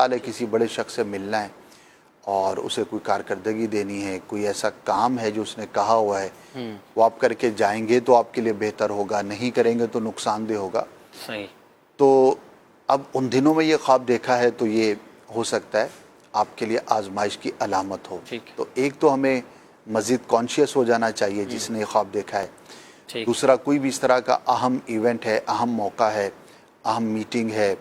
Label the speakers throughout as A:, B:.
A: خیال ہے کسی بڑے شخص سے ملنا ہے اور اسے کوئی کارکردگی دینی ہے، کوئی ایسا کام ہے جو اس نے کہا ہوا ہے، وہ آپ کر کے جائیں گے تو آپ کے لیے بہتر ہوگا، نہیں کریں گے تو نقصان دہ ہوگا.
B: صحیح.
A: تو اب ان دنوں میں یہ خواب دیکھا ہے تو یہ ہو سکتا ہے آپ کے لیے آزمائش کی علامت ہو.
B: ٹھیک.
A: تو ایک تو ہمیں مزید کانشیس ہو جانا چاہیے جس نے یہ خواب دیکھا ہے.
B: ٹھیک.
A: دوسرا، کوئی بھی اس طرح کا اہم ایونٹ ہے، اہم موقع ہے، اہم میٹنگ ہے،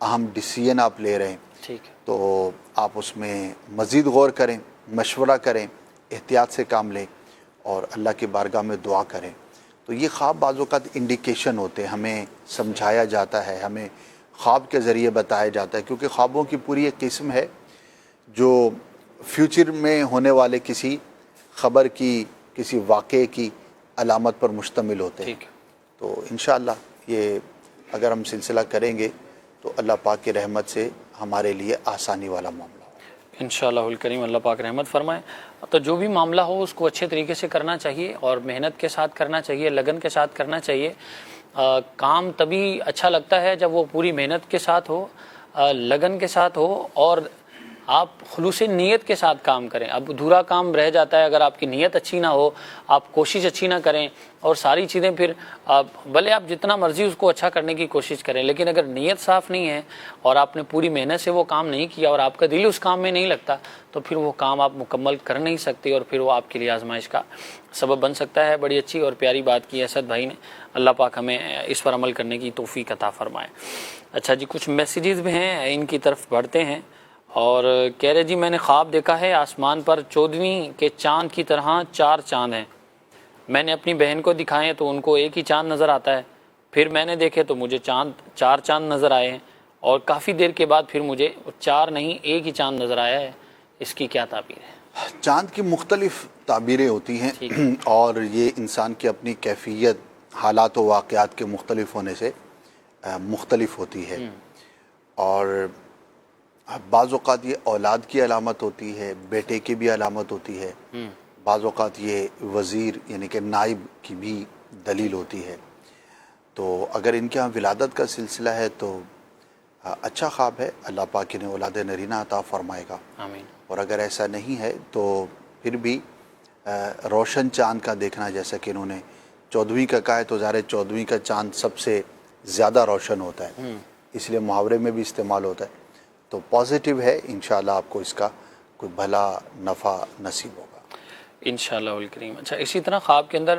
A: اہم ڈیسیژن آپ لے رہے ہیں،
B: ٹھیک.
A: تو آپ اس میں مزید غور کریں، مشورہ کریں، احتیاط سے کام لیں اور اللہ کی بارگاہ میں دعا کریں. تو یہ خواب بعض اوقات انڈیکیشن ہوتے ہیں، ہمیں سمجھایا جاتا ہے، ہمیں خواب کے ذریعے بتایا جاتا ہے، کیونکہ خوابوں کی پوری ایک قسم ہے جو فیوچر میں ہونے والے کسی خبر کی، کسی واقعے کی علامت پر مشتمل ہوتے ہیں. تو انشاءاللہ یہ اگر ہم سلسلہ کریں گے تو اللہ پاک کی رحمت سے ہمارے لیے آسانی والا معاملہ ہو.
B: انشاءاللہ الکریم اللہ پاک رحمت فرمائے. تو جو بھی معاملہ ہو اس کو اچھے طریقے سے کرنا چاہیے اور محنت کے ساتھ کرنا چاہیے، لگن کے ساتھ کرنا چاہیے. کام تبھی اچھا لگتا ہے جب وہ پوری محنت کے ساتھ ہو، لگن کے ساتھ ہو اور آپ خلوص نیت کے ساتھ کام کریں. اب ادھورا کام رہ جاتا ہے اگر آپ کی نیت اچھی نہ ہو، آپ کوشش اچھی نہ کریں اور ساری چیزیں پھر بھلے آپ جتنا مرضی اس کو اچھا کرنے کی کوشش کریں، لیکن اگر نیت صاف نہیں ہے اور آپ نے پوری محنت سے وہ کام نہیں کیا اور آپ کا دل اس کام میں نہیں لگتا تو پھر وہ کام آپ مکمل کر نہیں سکتے اور پھر وہ آپ کے لیے آزمائش کا سبب بن سکتا ہے. بڑی اچھی اور پیاری بات کی اسد بھائی نے. اللہ پاک ہمیں اس پر عمل کرنے کی توفیق عطا فرمائے. اچھا جی، کچھ میسیجز بھی ہیں، ان کی طرف بڑھتے ہیں. اور کہہ رہے جی میں نے خواب دیکھا ہے آسمان پر 14ویں کے چاند کی طرح 4 چاند ہیں. میں نے اپنی بہن کو دکھائے تو ان کو ایک ہی چاند نظر آتا ہے، پھر میں نے دیکھے تو مجھے 4 چاند نظر آئے ہیں اور کافی دیر کے بعد پھر مجھے 4 نہیں ایک ہی چاند نظر آیا ہے. اس کی کیا تعبیر ہے؟
A: چاند کی مختلف تعبیریں ہوتی ہیں اور یہ انسان کی اپنی کیفیت، حالات و واقعات کے مختلف ہونے سے مختلف ہوتی ہے. اور بعض اوقات یہ اولاد کی علامت ہوتی ہے، بیٹے کی بھی علامت ہوتی ہے، بعض اوقات یہ وزیر یعنی کہ نائب کی بھی دلیل ہوتی ہے. تو اگر ان کے ہاں ولادت کا سلسلہ ہے تو اچھا خواب ہے، اللہ پاک انہیں اولاد نرینہ عطا فرمائے گا.
B: آمین.
A: اور اگر ایسا نہیں ہے تو پھر بھی روشن چاند کا دیکھنا، جیسا کہ انہوں نے 14ویں کا کہا ہے تو ظاہر 14ویں کا چاند سب سے زیادہ روشن ہوتا ہے، اس لیے محاورے میں بھی استعمال ہوتا ہے. تو پازیٹیو ہے، انشاءاللہ آپ کو اس کا کوئی بھلا نفع نصیب ہوگا
B: انشاءاللہ الکریم. اچھا اسی طرح خواب کے اندر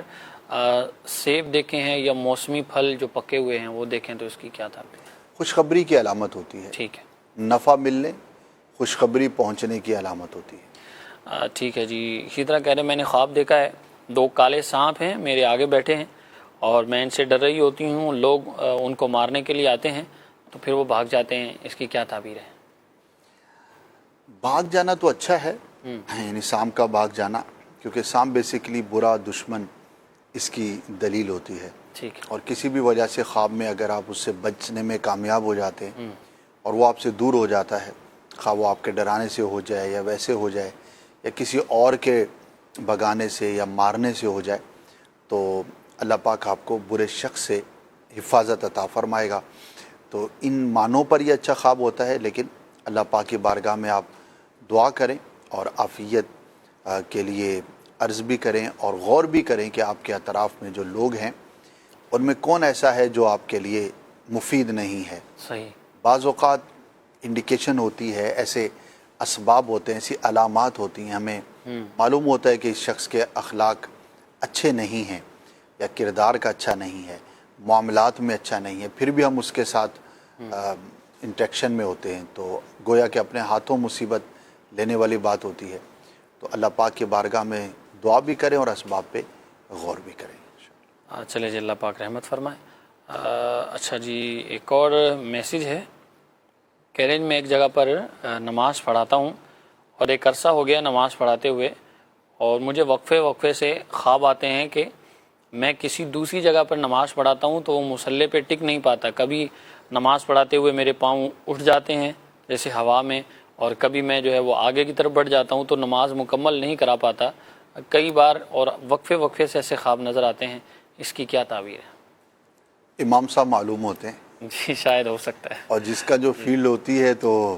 B: سیب دیکھے ہیں یا موسمی پھل جو پکے ہوئے ہیں وہ دیکھیں تو اس کی کیا تعبیر ہے؟
A: خوشخبری کی علامت ہوتی ہے.
B: ٹھیک ہے.
A: نفع ملنے، خوشخبری پہنچنے کی علامت ہوتی ہے.
B: ٹھیک ہے جی. اسی طرح کہہ رہے میں نے خواب دیکھا ہے 2 کالے سانپ ہیں میرے آگے بیٹھے ہیں اور میں ان سے ڈر رہی ہوتی ہوں، لوگ ان کو مارنے کے لیے آتے ہیں تو پھر وہ بھاگ جاتے ہیں. اس کی کیا تعبیر ہے؟
A: بھاگ جانا تو اچھا ہے، یعنی سانپ کا بھاگ جانا، کیونکہ سانپ بیسیکلی برا دشمن اس کی دلیل ہوتی ہے.
B: ٹھیک ہے.
A: اور کسی بھی وجہ سے خواب میں اگر آپ اس سے بچنے میں کامیاب ہو جاتے ہیں اور وہ آپ سے دور ہو جاتا ہے، خواہ وہ آپ کے ڈرانے سے ہو جائے یا ویسے ہو جائے یا کسی اور کے بھگانے سے یا مارنے سے ہو جائے، تو اللہ پاک آپ کو برے شخص سے حفاظت عطا فرمائے گا. تو ان معنوں پر یہ اچھا خواب ہوتا ہے، لیکن اللہ پاک کی بارگاہ میں آپ دعا کریں اور عافیت کے لیے عرض بھی کریں اور غور بھی کریں کہ آپ کے اطراف میں جو لوگ ہیں ان میں کون ایسا ہے جو آپ کے لیے مفید نہیں ہے.
B: صحیح.
A: بعض اوقات انڈیکیشن ہوتی ہے، ایسے اسباب ہوتے ہیں، ایسی علامات ہوتی ہیں، ہمیں معلوم ہوتا ہے کہ اس شخص کے اخلاق اچھے نہیں ہیں یا کردار کا اچھا نہیں ہے، معاملات میں اچھا نہیں ہے، پھر بھی ہم اس کے ساتھ انٹریکشن میں ہوتے ہیں، تو گویا کہ اپنے ہاتھوں مصیبت لینے والی بات ہوتی ہے. تو اللہ پاک کی بارگاہ میں دعا بھی کریں اور اسباب پہ غور بھی کریں.
B: چلے جی، اللہ پاک رحمت فرمائے. اچھا جی، ایک اور میسیج ہے. کہہ رہے ہیں میں ایک جگہ پر نماز پڑھاتا ہوں اور ایک عرصہ ہو گیا نماز پڑھاتے ہوئے، اور مجھے وقفے سے خواب آتے ہیں کہ میں کسی دوسری جگہ پر نماز پڑھاتا ہوں تو وہ مصلی پہ ٹک نہیں پاتا. کبھی نماز پڑھاتے ہوئے میرے پاؤں اٹھ جاتے ہیں جیسے ہوا میں، اور کبھی میں جو ہے وہ آگے کی طرف بڑھ جاتا ہوں تو نماز مکمل نہیں کرا پاتا کئی بار، اور وقفے سے ایسے خواب نظر آتے ہیں. اس کی کیا تعبیر ہے؟
A: امام صاحب معلوم ہوتے ہیں
B: جی شاید ہو سکتا ہے.
A: اور جس کا جو فیلڈ ہوتی ہے تو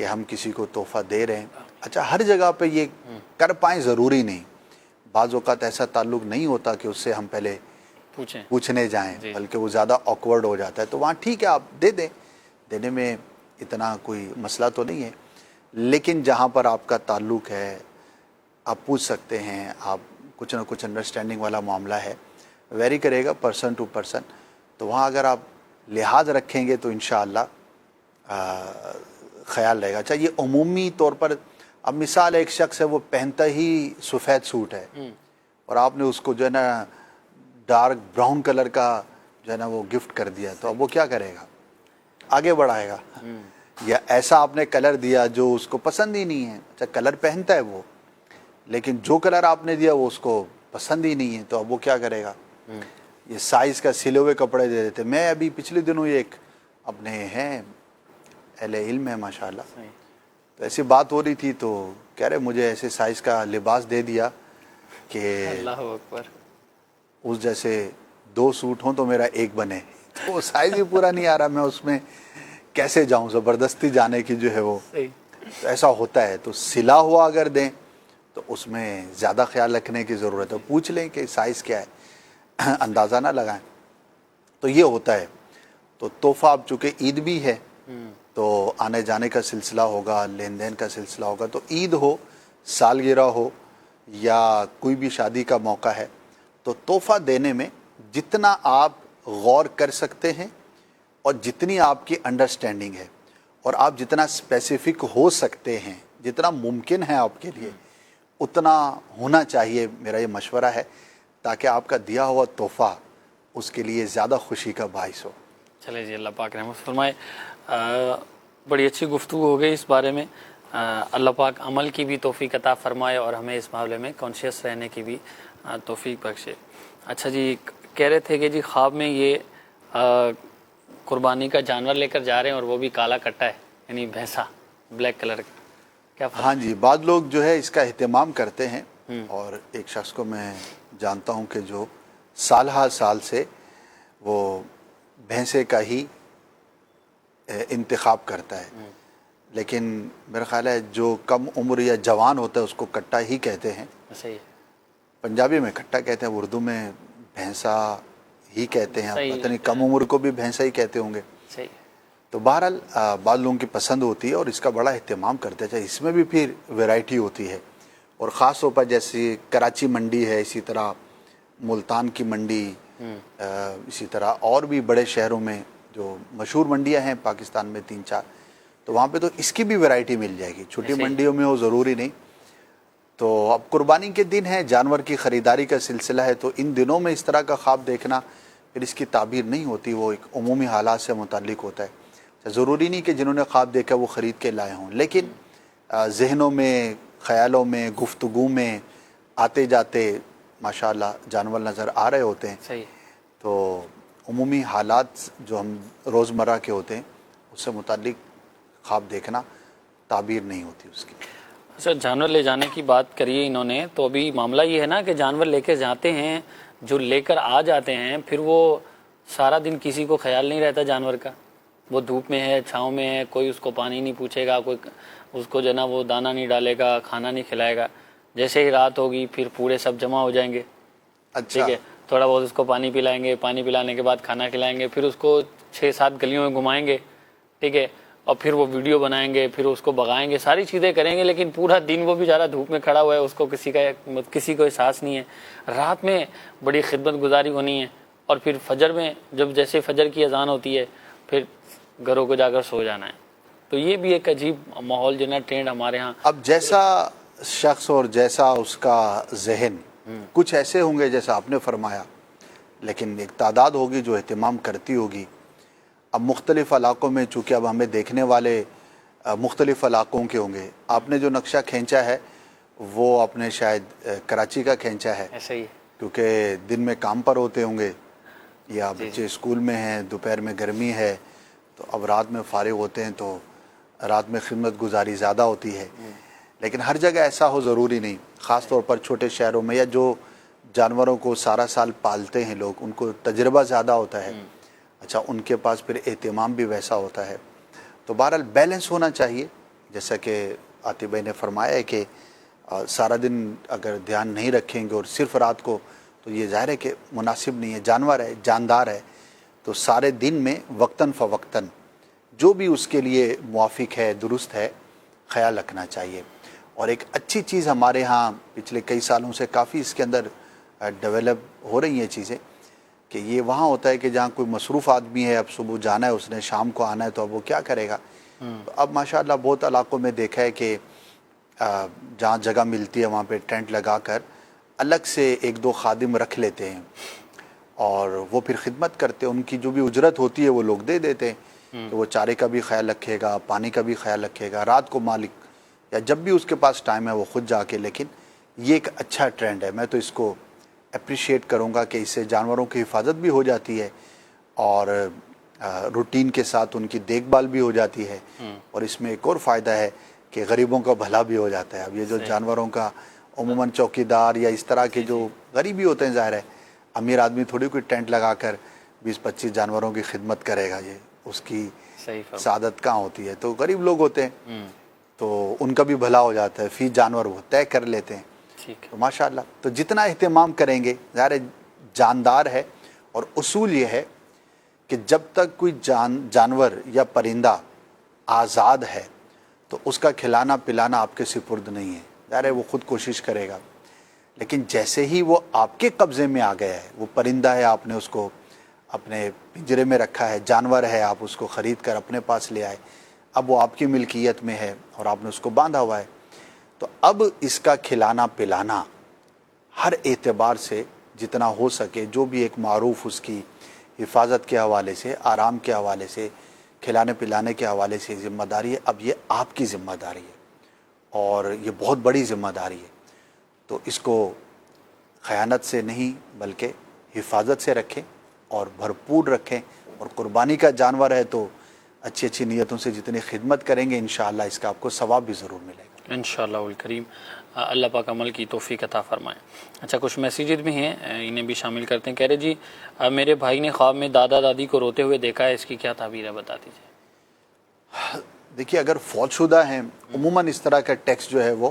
A: کہ ہم کسی کو تحفہ دے رہے ہیں. اچھا ہر جگہ پہ یہ کر پائیں ضروری نہیں. بعض اوقات ایسا تعلق نہیں ہوتا کہ اس سے ہم پہلے پوچھنے جائیں, بلکہ وہ زیادہ آکورڈ ہو جاتا ہے. تو وہاں ٹھیک ہے آپ دے دیں, دینے میں اتنا کوئی مسئلہ تو نہیں ہے. لیکن جہاں پر آپ کا تعلق ہے آپ پوچھ سکتے ہیں, آپ کچھ نہ کچھ انڈرسٹینڈنگ والا معاملہ ہے, ویری کرے گا پرسن ٹو پرسن, تو وہاں اگر آپ لحاظ رکھیں گے تو انشاءاللہ خیال رہے گا. اچھا یہ عمومی طور پر, اب مثال ایک شخص ہے وہ پہنتا ہی سفید سوٹ ہے اور آپ نے اس کو جو ہے نا ڈارک براؤن کلر کا جو ہے نا وہ گفٹ کر دیا, تو اب وہ کیا کرے گا؟ آگے بڑھائے گا. یا ایسا آپ نے کلر دیا جو اس کو پسند ہی نہیں ہے. اچھا کلر پہنتا ہے وہ, لیکن جو کلر آپ نے دیا وہ اس کو پسند ہی نہیں ہے, تو اب وہ کیا کرے گا؟ یہ سائز کا سلے ہوئے کپڑے دے دیتے. میں ابھی پچھلے دنوں ایک اپنے ہیں اہل علم ہے ماشاءاللہ, تو ایسی بات ہو رہی تھی, تو کہہ رہے مجھے ایسے سائز کا لباس دے دیا کہ
B: اللہ اکبر,
A: اس جیسے 2 سوٹ ہوں تو میرا ایک بنے. تو وہ سائز ہی پورا نہیں آ رہا, میں اس میں کیسے جاؤں؟ زبردستی جانے کی جو ہے وہ, تو ایسا ہوتا ہے. تو سلا ہوا اگر دیں تو اس میں زیادہ خیال رکھنے کی ضرورت ہے. پوچھ لیں کہ سائز کیا ہے, اندازہ نہ لگائیں. تو یہ ہوتا ہے. تو تحفہ اب چونکہ عید بھی ہے تو آنے جانے کا سلسلہ ہوگا, لین دین کا سلسلہ ہوگا. تو عید ہو, سالگرہ ہو, یا کوئی بھی شادی کا موقع ہے, تو تحفہ دینے میں جتنا آپ غور کر سکتے ہیں اور جتنی آپ کی انڈرسٹینڈنگ ہے اور آپ جتنا اسپیسیفک ہو سکتے ہیں, جتنا ممکن ہے آپ کے لیے, اتنا ہونا چاہیے. میرا یہ مشورہ ہے تاکہ آپ کا دیا ہوا تحفہ اس کے لیے زیادہ خوشی کا باعث ہو.
B: چلے جی, اللہ پاک رحمت فرمائے. بڑی اچھی گفتگو ہو گئی اس بارے میں. اللہ پاک عمل کی بھی توفیق عطا فرمائے اور ہمیں اس معاملے میں کانشیس رہنے کی بھی توفیق بخشے. اچھا جی, کہہ رہے تھے کہ جی خواب میں یہ قربانی کا جانور لے کر جا رہے ہیں اور وہ بھی کالا کٹا ہے, یعنی بھینسا بلیک کلر کا, کیا فرق؟
A: ہاں جی, بعض لوگ جو ہے اس کا اہتمام کرتے ہیں, اور ایک شخص کو میں جانتا ہوں کہ جو سال ہر سال سے وہ بھینسے کا ہی انتخاب کرتا ہے. لیکن میرا خیال ہے جو کم عمر یا جوان ہوتا ہے اس کو کٹا ہی کہتے ہیں.
B: صحیح ہے,
A: پنجابی میں کٹا کہتے ہیں, اردو میں بھینسا ہی کہتے ہیں.
B: صحیح
A: پتہ نہیں کم عمر کو بھی بھینسا ہی کہتے ہوں گے.
B: صحیح.
A: تو بہرحال بعض لوگوں کی پسند ہوتی ہے اور اس کا بڑا اہتمام کرتے ہیں. اس میں بھی پھر ویرائٹی ہوتی ہے, اور خاص طور پر جیسے کراچی منڈی ہے, اسی طرح ملتان کی منڈی, اسی طرح اور بھی بڑے شہروں میں جو مشہور منڈیاں ہیں پاکستان میں 3-4, تو وہاں پہ تو اس کی بھی ویرائٹی مل جائے گی. چھوٹی منڈیوں میں وہ ضروری نہیں. تو اب قربانی کے دن ہے, جانور کی خریداری کا سلسلہ ہے, تو ان دنوں میں اس طرح کا خواب دیکھنا پھر اس کی تعبیر نہیں ہوتی, وہ ایک عمومی حالات سے متعلق ہوتا ہے. ضروری نہیں کہ جنہوں نے خواب دیکھا وہ خرید کے لائے ہوں, لیکن ذہنوں میں, خیالوں میں, گفتگو میں آتے جاتے ماشاءاللہ جانور نظر آ رہے ہوتے ہیں.
B: صحیح.
A: تو عمومی حالات جو ہم روزمرہ کے ہوتے ہیں اس سے متعلق خواب دیکھنا تعبیر نہیں ہوتی اس کی.
B: اچھا, جانور لے جانے کی بات کریے انہوں نے, تو ابھی معاملہ یہ ہے نا کہ جانور لے کے جاتے ہیں, جو لے کر آ جاتے ہیں پھر وہ سارا دن کسی کو خیال نہیں رہتا جانور کا. وہ دھوپ میں ہے, چھاؤں میں ہے, کوئی اس کو پانی نہیں پوچھے گا, کوئی اس کو جو نا وہ دانہ نہیں ڈالے گا, کھانا نہیں کھلائے گا. جیسے ہی رات ہوگی پھر پورے سب جمع ہو جائیں گے.
A: اچھا,
B: ٹھیک ہے, تھوڑا بہت اس کو پانی پلائیں گے, پانی پلانے کے بعد کھانا کھلائیں گے, پھر اس کو 6-7 گلیوں میں گھمائیں گے. ٹھیک ہے, اور پھر وہ ویڈیو بنائیں گے, پھر اس کو بگائیں گے, ساری چیزیں کریں گے. لیکن پورا دن وہ بیچارہ دھوپ میں کھڑا ہوا ہے, اس کو کسی کو احساس نہیں ہے. رات میں بڑی خدمت گزاری ہونی ہے, اور پھر فجر میں جب جیسے فجر کی اذان ہوتی ہے پھر گھروں کو جا کر سو جانا ہے. تو یہ بھی ایک عجیب ماحول جو نا ٹرینڈ ہمارے ہاں.
A: اب جیسا شخص اور جیسا اس کا ذہن, کچھ ایسے ہوں گے جیسا آپ نے فرمایا, لیکن ایک تعداد ہوگی جو اہتمام کرتی ہوگی. اب مختلف علاقوں میں چونکہ اب ہمیں دیکھنے والے مختلف علاقوں کے ہوں گے. آپ نے جو نقشہ کھینچا ہے وہ اپنے شاید کراچی کا کھینچا ہے,
B: ایسا ہی ہے,
A: کیونکہ دن میں کام پر ہوتے ہوں گے, یا بچے اسکول میں ہیں, دوپہر میں گرمی ہے, تو اب رات میں فارغ ہوتے ہیں, تو رات میں خدمت گزاری زیادہ ہوتی ہے. لیکن ہر جگہ ایسا ہو ضروری نہیں, خاص طور پر چھوٹے شہروں میں, یا جو جانوروں کو سارا سال پالتے ہیں لوگ, ان کو تجربہ زیادہ ہوتا ہے. اچھا, ان کے پاس پھر اہتمام بھی ویسا ہوتا ہے. تو بہرحال بیلنس ہونا چاہیے جیسا کہ عاطف بھائی نے فرمایا ہے کہ سارا دن اگر دھیان نہیں رکھیں گے اور صرف رات کو، تو یہ ظاہر ہے کہ مناسب نہیں ہے. جانور ہے، جاندار ہے، تو سارے دن میں وقتاً فوقتاً جو بھی اس کے لیے موافق ہے، درست ہے، خیال رکھنا چاہیے. اور ایک اچھی چیز ہمارے ہاں پچھلے کئی سالوں سے کافی اس کے اندر ڈیولپ ہو رہی ہیں چیزیں، کہ یہ وہاں ہوتا ہے کہ جہاں کوئی مصروف آدمی ہے، اب صبح جانا ہے، اس نے شام کو آنا ہے، تو اب وہ کیا کرے گا. تو اب ماشاءاللہ بہت علاقوں میں دیکھا ہے کہ جہاں جگہ ملتی ہے وہاں پہ ٹینٹ لگا کر الگ سے ایک دو خادم رکھ لیتے ہیں، اور وہ پھر خدمت کرتے ہیں. ان کی جو بھی اجرت ہوتی ہے وہ لوگ دے دیتے ہیں، کہ وہ چارے کا بھی خیال رکھے گا، پانی کا بھی خیال رکھے گا، رات کو مالک یا جب بھی اس کے پاس ٹائم ہے وہ خود جا کے. لیکن یہ ایک اچھا ٹرینڈ ہے، میں تو اس کو اپریشیٹ کروں گا کہ اس سے جانوروں کی حفاظت بھی ہو جاتی ہے اور روٹین کے ساتھ ان کی دیکھ بھال بھی ہو جاتی ہے. اور اس میں ایک اور فائدہ ہے کہ غریبوں کا بھلا بھی ہو جاتا ہے. اب یہ جو جانوروں کا عموماً چوکیدار یا اس طرح کے جو غریبی ہوتے ہیں، ظاہر ہے امیر آدمی تھوڑی کوئی ٹینٹ لگا کر 20-25 جانوروں کی خدمت کرے گا، یہ اس کی سعادت کہاں ہوتی ہے. تو غریب لوگ ہوتے ہیں تو ان کا بھی بھلا ہو جاتا ہے، فی جانور وہ طے کر لیتے ہیں. تو ماشاءاللہ تو جتنا اہتمام کریں گے، ظاہر جاندار ہے، اور اصول یہ ہے کہ جب تک کوئی جانور یا پرندہ آزاد ہے تو اس کا کھلانا پلانا آپ کے سپرد نہیں ہے. ظاہر ہے وہ خود کوشش کرے گا، لیکن جیسے ہی وہ آپ کے قبضے میں آ گیا ہے، وہ پرندہ ہے، آپ نے اس کو اپنے پنجرے میں رکھا ہے، جانور ہے، آپ اس کو خرید کر اپنے پاس لے آئے، اب وہ آپ کی ملکیت میں ہے اور آپ نے اس کو باندھا ہوا ہے، تو اب اس کا کھلانا پلانا ہر اعتبار سے جتنا ہو سکے، جو بھی ایک معروف اس کی حفاظت کے حوالے سے، آرام کے حوالے سے، کھلانے پلانے کے حوالے سے ذمہ داری ہے. اب یہ آپ کی ذمہ داری ہے اور یہ بہت بڑی ذمہ داری ہے. تو اس کو خیانت سے نہیں بلکہ حفاظت سے رکھیں اور بھرپور رکھیں. اور قربانی کا جانور ہے تو اچھی اچھی نیتوں سے جتنی خدمت کریں گے انشاءاللہ اس کا آپ کو ثواب بھی ضرور ملے گا
B: انشاءاللہ الکریم. اللہ پاک عمل کی توفیق عطا فرمائے. اچھا، کچھ میسیجز بھی ہیں، انہیں بھی شامل کرتے ہیں. کہہ رہے جی میرے بھائی نے خواب میں دادا دادی کو روتے ہوئے دیکھا ہے، اس کی کیا تعبیر ہے، بتا دیجیے.
A: دیکھیے اگر فوت شدہ ہیں، عموماً اس طرح کا ٹیکسٹ جو ہے وہ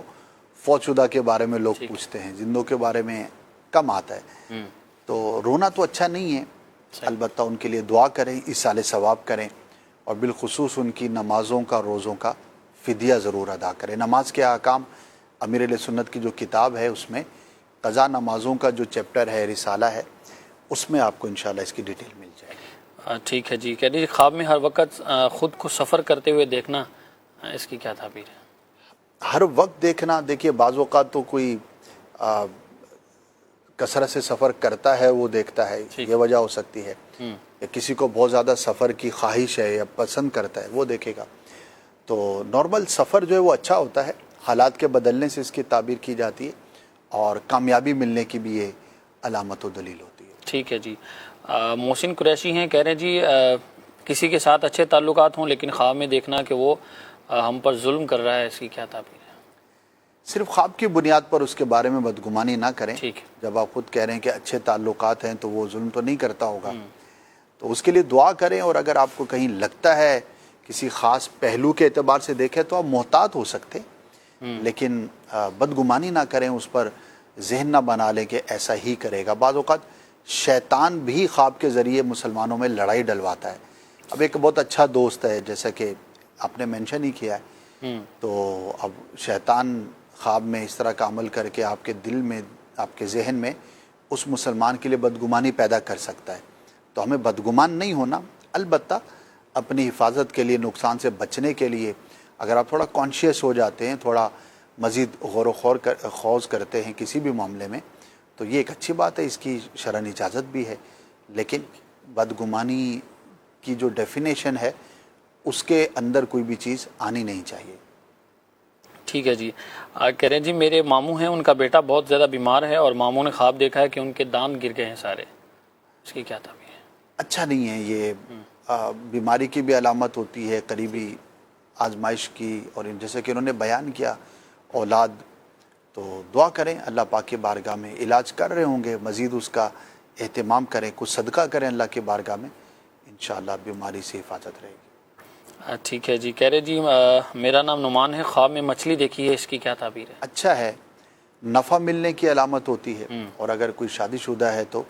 A: فوت شدہ کے بارے میں لوگ پوچھتے ہیں، زندوں کے بارے میں کم آتا ہے. تو رونا تو اچھا نہیں ہے، البتہ ان کے لیے دعا کریں، ایصال ثواب کریں، اور بالخصوص ان کی نمازوں کا، روزوں کا فدیہ ضرور ادا کریں. نماز کے احکام امیر اہل سنت کی جو کتاب ہے اس میں قضا نمازوں کا جو چیپٹر ہے، رسالہ ہے، اس میں آپ کو انشاءاللہ اس کی ڈیٹیل مل جائے گی.
B: ٹھیک ہے جی. کہہ رہی خواب میں ہر وقت خود کو سفر کرتے ہوئے دیکھنا، اس کی کیا تعبیر ہے؟
A: ہر وقت دیکھنا، دیکھیے بعض اوقات تو کوئی کثرت سے سفر کرتا ہے وہ دیکھتا ہے، یہ وجہ ہو سکتی ہے، یا کسی کو بہت زیادہ سفر کی خواہش ہے یا پسند کرتا ہے وہ دیکھے گا. تو نارمل سفر جو ہے وہ اچھا ہوتا ہے، حالات کے بدلنے سے اس کی تعبیر کی جاتی ہے، اور کامیابی ملنے کی بھی یہ علامت و دلیل ہوتی ہے.
B: ٹھیک ہے جی. محسن قریشی ہیں، کہہ رہے ہیں جی کسی کے ساتھ اچھے تعلقات ہوں لیکن خواب میں دیکھنا کہ وہ ہم پر ظلم کر رہا ہے، اس کی کیا تعبیر ہے؟
A: صرف خواب کی بنیاد پر اس کے بارے میں بدگمانی نہ کریں.
B: ٹھیک ہے.
A: جب آپ خود کہہ رہے ہیں کہ اچھے تعلقات ہیں تو وہ ظلم تو نہیں کرتا ہوگا، تو اس کے لیے دعا کریں. اور اگر آپ کو کہیں لگتا ہے کسی خاص پہلو کے اعتبار سے دیکھیں تو آپ محتاط ہو سکتے، لیکن بدگمانی نہ کریں، اس پر ذہن نہ بنا لیں کہ ایسا ہی کرے گا. بعض اوقات شیطان بھی خواب کے ذریعے مسلمانوں میں لڑائی ڈلواتا ہے. اب ایک بہت اچھا دوست ہے، جیسا کہ آپ نے مینشن ہی کیا ہے، تو اب شیطان خواب میں اس طرح کا عمل کر کے آپ کے دل میں، آپ کے ذہن میں اس مسلمان کے لیے بدگمانی پیدا کر سکتا ہے. تو ہمیں بدگمان نہیں ہونا، البتہ اپنی حفاظت کے لیے، نقصان سے بچنے کے لیے اگر آپ تھوڑا کانشیس ہو جاتے ہیں، تھوڑا مزید غور و خوض کرتے ہیں کسی بھی معاملے میں، تو یہ ایک اچھی بات ہے، اس کی شرعاً اجازت بھی ہے. لیکن بدگمانی کی جو ڈیفینیشن ہے اس کے اندر کوئی بھی چیز آنی نہیں چاہیے.
B: ٹھیک ہے جی. کہہ رہے ہیں جی میرے ماموں ہیں، ان کا بیٹا بہت زیادہ بیمار ہے اور ماموں نے خواب دیکھا ہے کہ ان کے دانت گر گئے ہیں سارے، اس کی کیا تعبیر ہے؟
A: اچھا نہیں ہے یہ، بیماری کی بھی علامت ہوتی ہے، قریبی آزمائش کی، اور جیسے کہ انہوں نے بیان کیا اولاد، تو دعا کریں اللہ پاک کی بارگاہ میں. علاج کر رہے ہوں گے، مزید اس کا اہتمام کریں، کچھ صدقہ کریں اللہ کی بارگاہ میں، انشاءاللہ بیماری سے حفاظت رہے گی.
B: ٹھیک ہے جی، کہہ رہے جی میرا نام نعمان ہے، خواب میں مچھلی دیکھی ہے، اس کی کیا تعبیر ہے؟
A: اچھا ہے، نفع ملنے کی علامت ہوتی ہے، اور اگر کوئی شادی شدہ ہے تو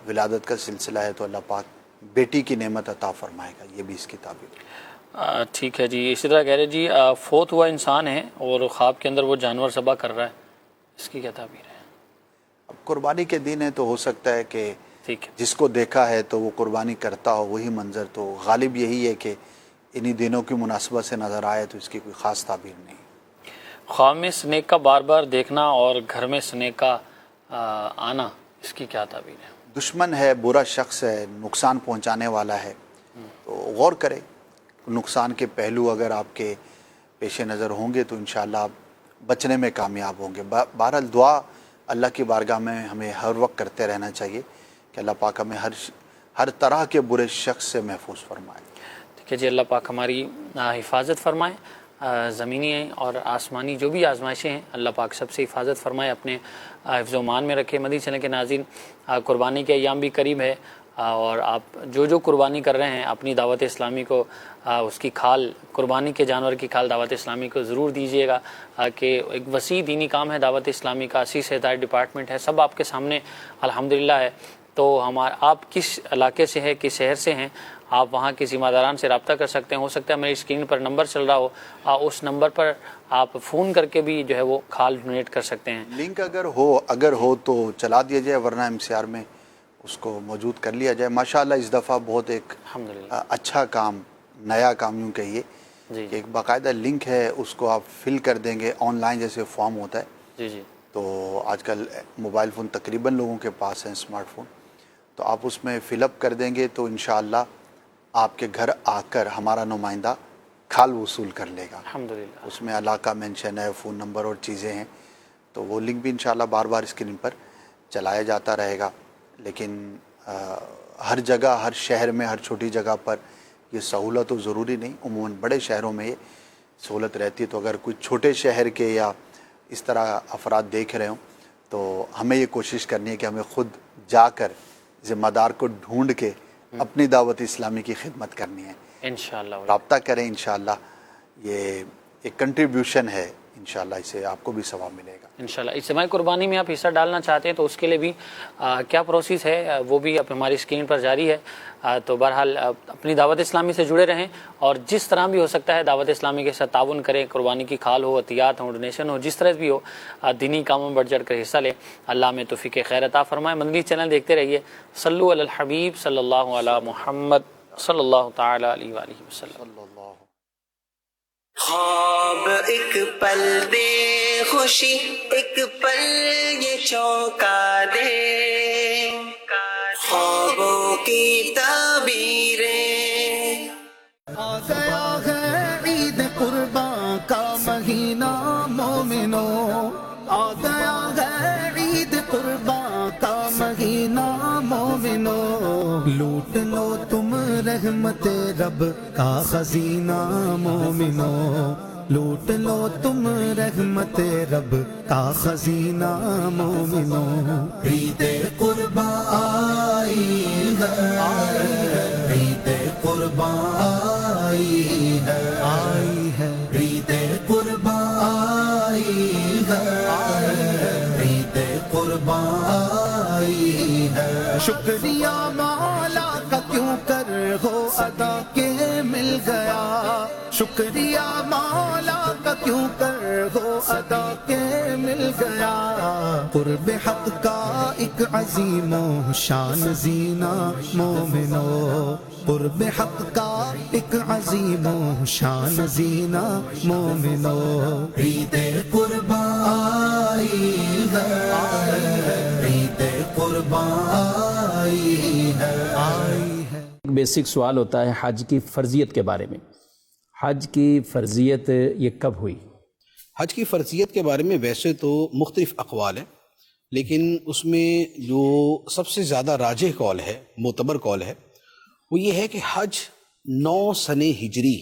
A: ولادت کا سلسلہ ہے تو اللہ پاک بیٹی کی نعمت عطا فرمائے گا، یہ بھی اس کی تعبیر ہے۔
B: ٹھیک ہے جی، اسی طرح کہہ رہے جی فوت ہوا انسان ہے اور خواب کے اندر وہ جانور ذبح کر رہا ہے، اس کی کیا تعبیر ہے؟
A: اب قربانی کے دن ہے تو ہو سکتا ہے کہ
B: ٹھیک ہے
A: جس کو دیکھا ہے تو وہ قربانی کرتا ہو وہی منظر، تو غالب یہی ہے کہ انہی دنوں کی مناسبت سے نظر آئے، تو اس کی کوئی خاص تعبیر نہیں۔
B: خواب میں سنیک کا بار بار دیکھنا اور گھر میں سنیک کا آنا، اس کی کیا تعبیر ہے؟
A: دشمن ہے، برا شخص ہے، نقصان پہنچانے والا ہے، تو غور کرے، نقصان کے پہلو اگر آپ کے پیش نظر ہوں گے تو انشاءاللہ آپ بچنے میں کامیاب ہوں گے۔ بہرحال دعا اللہ کی بارگاہ میں ہمیں ہر وقت کرتے رہنا چاہیے کہ اللہ پاک ہمیں ہر طرح کے برے شخص سے محفوظ فرمائے۔
B: ٹھیک ہے جی، اللہ پاک ہماری حفاظت فرمائے، زمینی اور آسمانی جو بھی آزمائشیں ہیں اللہ پاک سب سے حفاظت فرمائے، اپنے حفظ و امان میں رکھے۔ مدنی چینل کے ناظرین، قربانی کے ایام بھی قریب ہے، اور آپ جو قربانی کر رہے ہیں اپنی دعوت اسلامی کو اس کی کھال، قربانی کے جانور کی کھال دعوت اسلامی کو ضرور دیجیے گا، کہ ایک وسیع دینی کام ہے دعوت اسلامی کا، 80 سے ہدایت ڈپارٹمنٹ ہے، سب آپ کے سامنے الحمدللہ ہے۔ تو آپ کس علاقے سے ہیں، کس شہر سے ہیں، آپ وہاں کے ذمہ داران سے رابطہ کر سکتے ہیں۔ ہو سکتا ہے میری اسکرین پر نمبر چل رہا ہو، اس نمبر پر آپ فون کر کے بھی جو ہے وہ کھال ڈونیٹ کر سکتے ہیں۔
A: لنک اگر ہو تو چلا دیا جائے، ورنہ MCR میں اس کو موجود کر لیا جائے۔ ماشاءاللہ اس دفعہ بہت ایک
B: الحمدللہ
A: اچھا کام، نیا کام یوں کہیے
B: جی
A: کہ ایک باقاعدہ لنک ہے، اس کو آپ فل کر دیں گے، آن لائن جیسے فارم ہوتا ہے،
B: جی جی
A: تو آج کل موبائل فون تقریباً لوگوں کے پاس ہیں، اسمارٹ فون، تو آپ اس میں فل اپ کر دیں گے تو انشاءاللہ آپ کے گھر آ کر ہمارا نمائندہ کھال وصول کر لے گا۔
B: الحمدللہ۔
A: اس میں علاقہ مینشن ہے، فون نمبر اور چیزیں ہیں، تو وہ لنک بھی انشاءاللہ بار بار اسکرین پر چلایا جاتا رہے گا۔ لیکن ہر جگہ، ہر شہر میں، ہر چھوٹی جگہ پر یہ سہولت تو ضروری نہیں، عموماً بڑے شہروں میں یہ سہولت رہتی ہے، تو اگر کوئی چھوٹے شہر کے یا اس طرح افراد دیکھ رہے ہوں تو ہمیں یہ کوشش کرنی ہے کہ ہمیں خود جا کر ذمہ دار کو ڈھونڈ کے اپنی دعوت اسلامی کی خدمت کرنی ہے۔
B: انشاءاللہ
A: رابطہ کریں، انشاءاللہ یہ ایک کنٹریبیوشن ہے، انشاءاللہ اسے آپ کو بھی ثواب ملے گا۔
B: انشاءاللہ اجتماعی قربانی میں آپ حصہ ڈالنا چاہتے ہیں تو اس کے لیے بھی کیا پروسیس ہے وہ بھی اب ہماری اسکرین پر جاری ہے۔ تو بہرحال اپنی دعوت اسلامی سے جڑے رہیں، اور جس طرح بھی ہو سکتا ہے دعوت اسلامی کے ساتھ تعاون کریں، قربانی کی کھال ہو، عطیات ہو، ڈونیشن ہو، جس طرح بھی ہو، دینی کاموں میں بڑھ چڑھ کر حصہ لیں۔ اللہ میں توفیق خیر عطا فرمائے۔ مدنی چینل دیکھتے رہیے۔ صلو علی الحبیب صلی اللہ علی محمد صلی اللہ تعالی علیہ وآلہ وسلم۔
C: خواب ایک پل دے خوشی، ایک پل یہ چونکا دے، خوابوں کی تعبیریں۔
D: آ گیا ہے عید قرباں کا مہینہ مومنوں، آ گیا ہے عید قرباں کا مہینہ مومنوں، لوٹ لو تم رحمت رب کا خزینہ مومنوں، لوٹ لو تم رحمت رب کا خزینہ مومنوں۔ عید قرباں آئی ہے، عید قرباں آئی ہے، آئی ہے، عید قرباں آئی ہے، عید قرباں آئی ہے۔ شکریہ مولا کا کیوں کر ہو ادا کے مل گیا، شکریہ مولا کا کیوں کر ہو ادا کے مل گیا۔ قرب حق کا ایک عظیم و شان زینہ مومنو، قرب حق کا ایک عظیم و شان زینہ مومنو۔ عید قرباں آئی ہے، عید قرباں آئی ہے، آئی ہے۔
E: ایک بیسک سوال ہوتا ہے حج کی فرضیت کے بارے میں۔ حج کی فرضیت یہ کب ہوئی؟
F: حج کی فرضیت کے بارے میں ویسے تو مختلف اقوال ہیں، لیکن اس میں جو سب سے زیادہ راجح قول ہے، معتبر قول ہے، وہ یہ ہے کہ حج 9 سن ہجری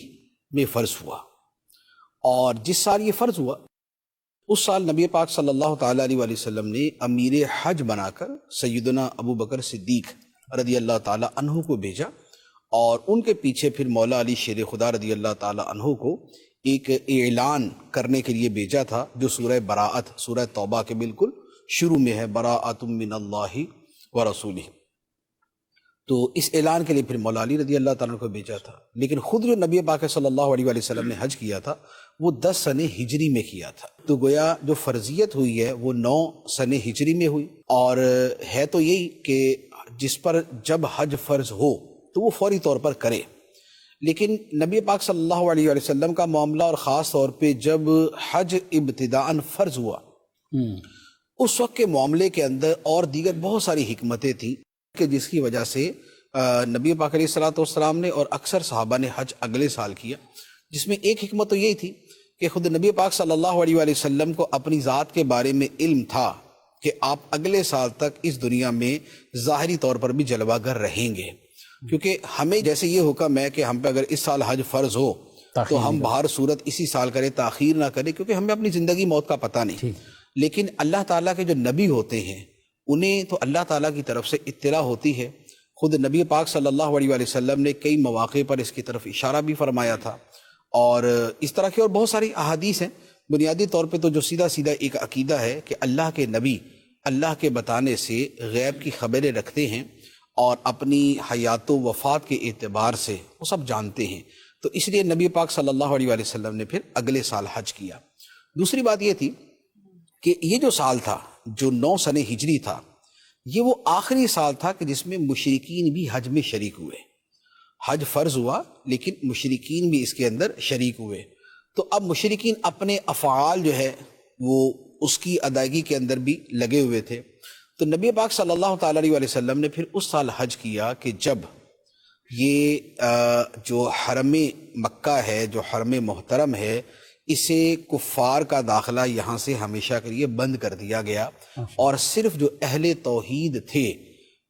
F: میں فرض ہوا، اور جس سال یہ فرض ہوا اس سال نبی پاک صلی اللہ تعالیٰ علیہ وآلہ وسلم نے امیر حج بنا کر سیدنا ابو بکر صدیق رضی اللہ تعالیٰ عنہ کو بھیجا، اور ان کے پیچھے پھر مولا علی شیر خدا رضی اللہ تعالی عنہ کو ایک اعلان کرنے کے لیے بھیجا تھا، جو سورہ براءت، سورہ توبہ کے بالکل شروع میں ہے، براءۃ من اللہ ورسولہ۔ تو اس اعلان کے لیے پھر مولا علی رضی اللہ تعالیٰ کو بھیجا تھا، لیکن خود جو نبی پاک صلی اللہ علیہ وآلہ وسلم نے حج کیا تھا وہ 10 سن ہجری میں کیا تھا، تو گویا جو فرضیت ہوئی ہے وہ 9 سن ہجری میں ہوئی۔ اور ہے تو یہی کہ جس پر جب حج فرض ہو تو وہ فوری طور پر کرے، لیکن نبی پاک صلی اللہ علیہ وآلہ وسلم کا معاملہ، اور خاص طور پہ جب حج ابتداءً فرض ہوا، اس وقت کے معاملے کے اندر اور دیگر بہت ساری حکمتیں تھیں کہ جس کی وجہ سے نبی پاک علیہ الصلوۃ والسلام نے اور اکثر صحابہ نے حج اگلے سال کیا، جس میں ایک حکمت تو یہی تھی کہ خود نبی پاک صلی اللہ علیہ وآلہ وسلم کو اپنی ذات کے بارے میں علم تھا کہ آپ اگلے سال تک اس دنیا میں ظاہری طور پر بھی جلوہ گر رہیں گے، کیونکہ ہمیں جیسے یہ حکم ہے کہ ہم پہ اگر اس سال حج فرض ہو تو ہم بہر صورت اسی سال کریں، تاخیر نہ کریں، کیونکہ ہمیں اپنی زندگی موت کا پتہ نہیں۔ لیکن اللہ تعالیٰ کے جو نبی ہوتے ہیں انہیں تو اللہ تعالیٰ کی طرف سے اطلاع ہوتی ہے۔ خود نبی پاک صلی اللہ علیہ وآلہ وسلم نے کئی مواقع پر اس کی طرف اشارہ بھی فرمایا تھا، اور اس طرح کی اور بہت ساری احادیث ہیں۔ بنیادی طور پہ تو جو سیدھا سیدھا ایک عقیدہ ہے کہ اللہ کے نبی اللہ کے بتانے سے غیب کی خبریں رکھتے ہیں، اور اپنی حیات و وفات کے اعتبار سے وہ سب جانتے ہیں، تو اس لیے نبی پاک صلی اللہ علیہ وآلہ وسلم نے پھر اگلے سال حج کیا۔ دوسری بات یہ تھی کہ یہ جو سال تھا جو 9 سن ہجری تھا، یہ وہ آخری سال تھا کہ جس میں مشرکین بھی حج میں شریک ہوئے۔ حج فرض ہوا لیکن مشرکین بھی اس کے اندر شریک ہوئے، تو اب مشرکین اپنے افعال جو ہے وہ اس کی ادائیگی کے اندر بھی لگے ہوئے تھے۔ تو نبی پاک صلی اللہ تعالیٰ علیہ وسلم نے پھر اس سال حج کیا کہ جب یہ جو حرم مکہ ہے، جو حرم محترم ہے، اسے کفار کا داخلہ یہاں سے ہمیشہ کے لیے بند کر دیا گیا، اور صرف جو اہل توحید تھے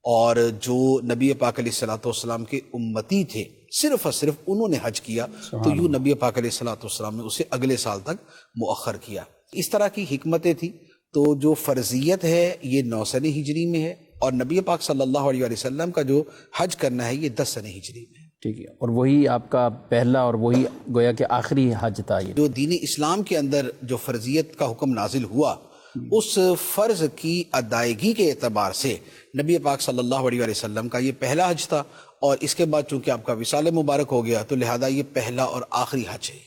F: اور جو نبی پاک علیہ الصلوۃ والسلام کے امتی تھے، صرف اور صرف انہوں نے حج کیا، تو یوں نبی پاک علیہ الصلوۃ والسلام نے اسے اگلے سال تک مؤخر کیا۔ اس طرح کی حکمتیں تھیں۔ تو جو فرضیت ہے یہ 9 سن ہجری میں ہے، اور نبی پاک صلی اللہ علیہ وسلم کا جو حج کرنا ہے یہ 10 سن ہجری میں ہے۔
E: ٹھیک ہے، اور وہی آپ کا پہلا اور وہی گویا کہ آخری حج تھا۔ یہ
F: جو دین اسلام کے اندر جو فرضیت کا حکم نازل ہوا، اس فرض کی ادائیگی کے اعتبار سے نبی پاک صلی اللہ علیہ وسلم کا یہ پہلا حج تھا، اور اس کے بعد چونکہ آپ کا وصال مبارک ہو گیا تو لہذا یہ پہلا اور آخری حج ہے۔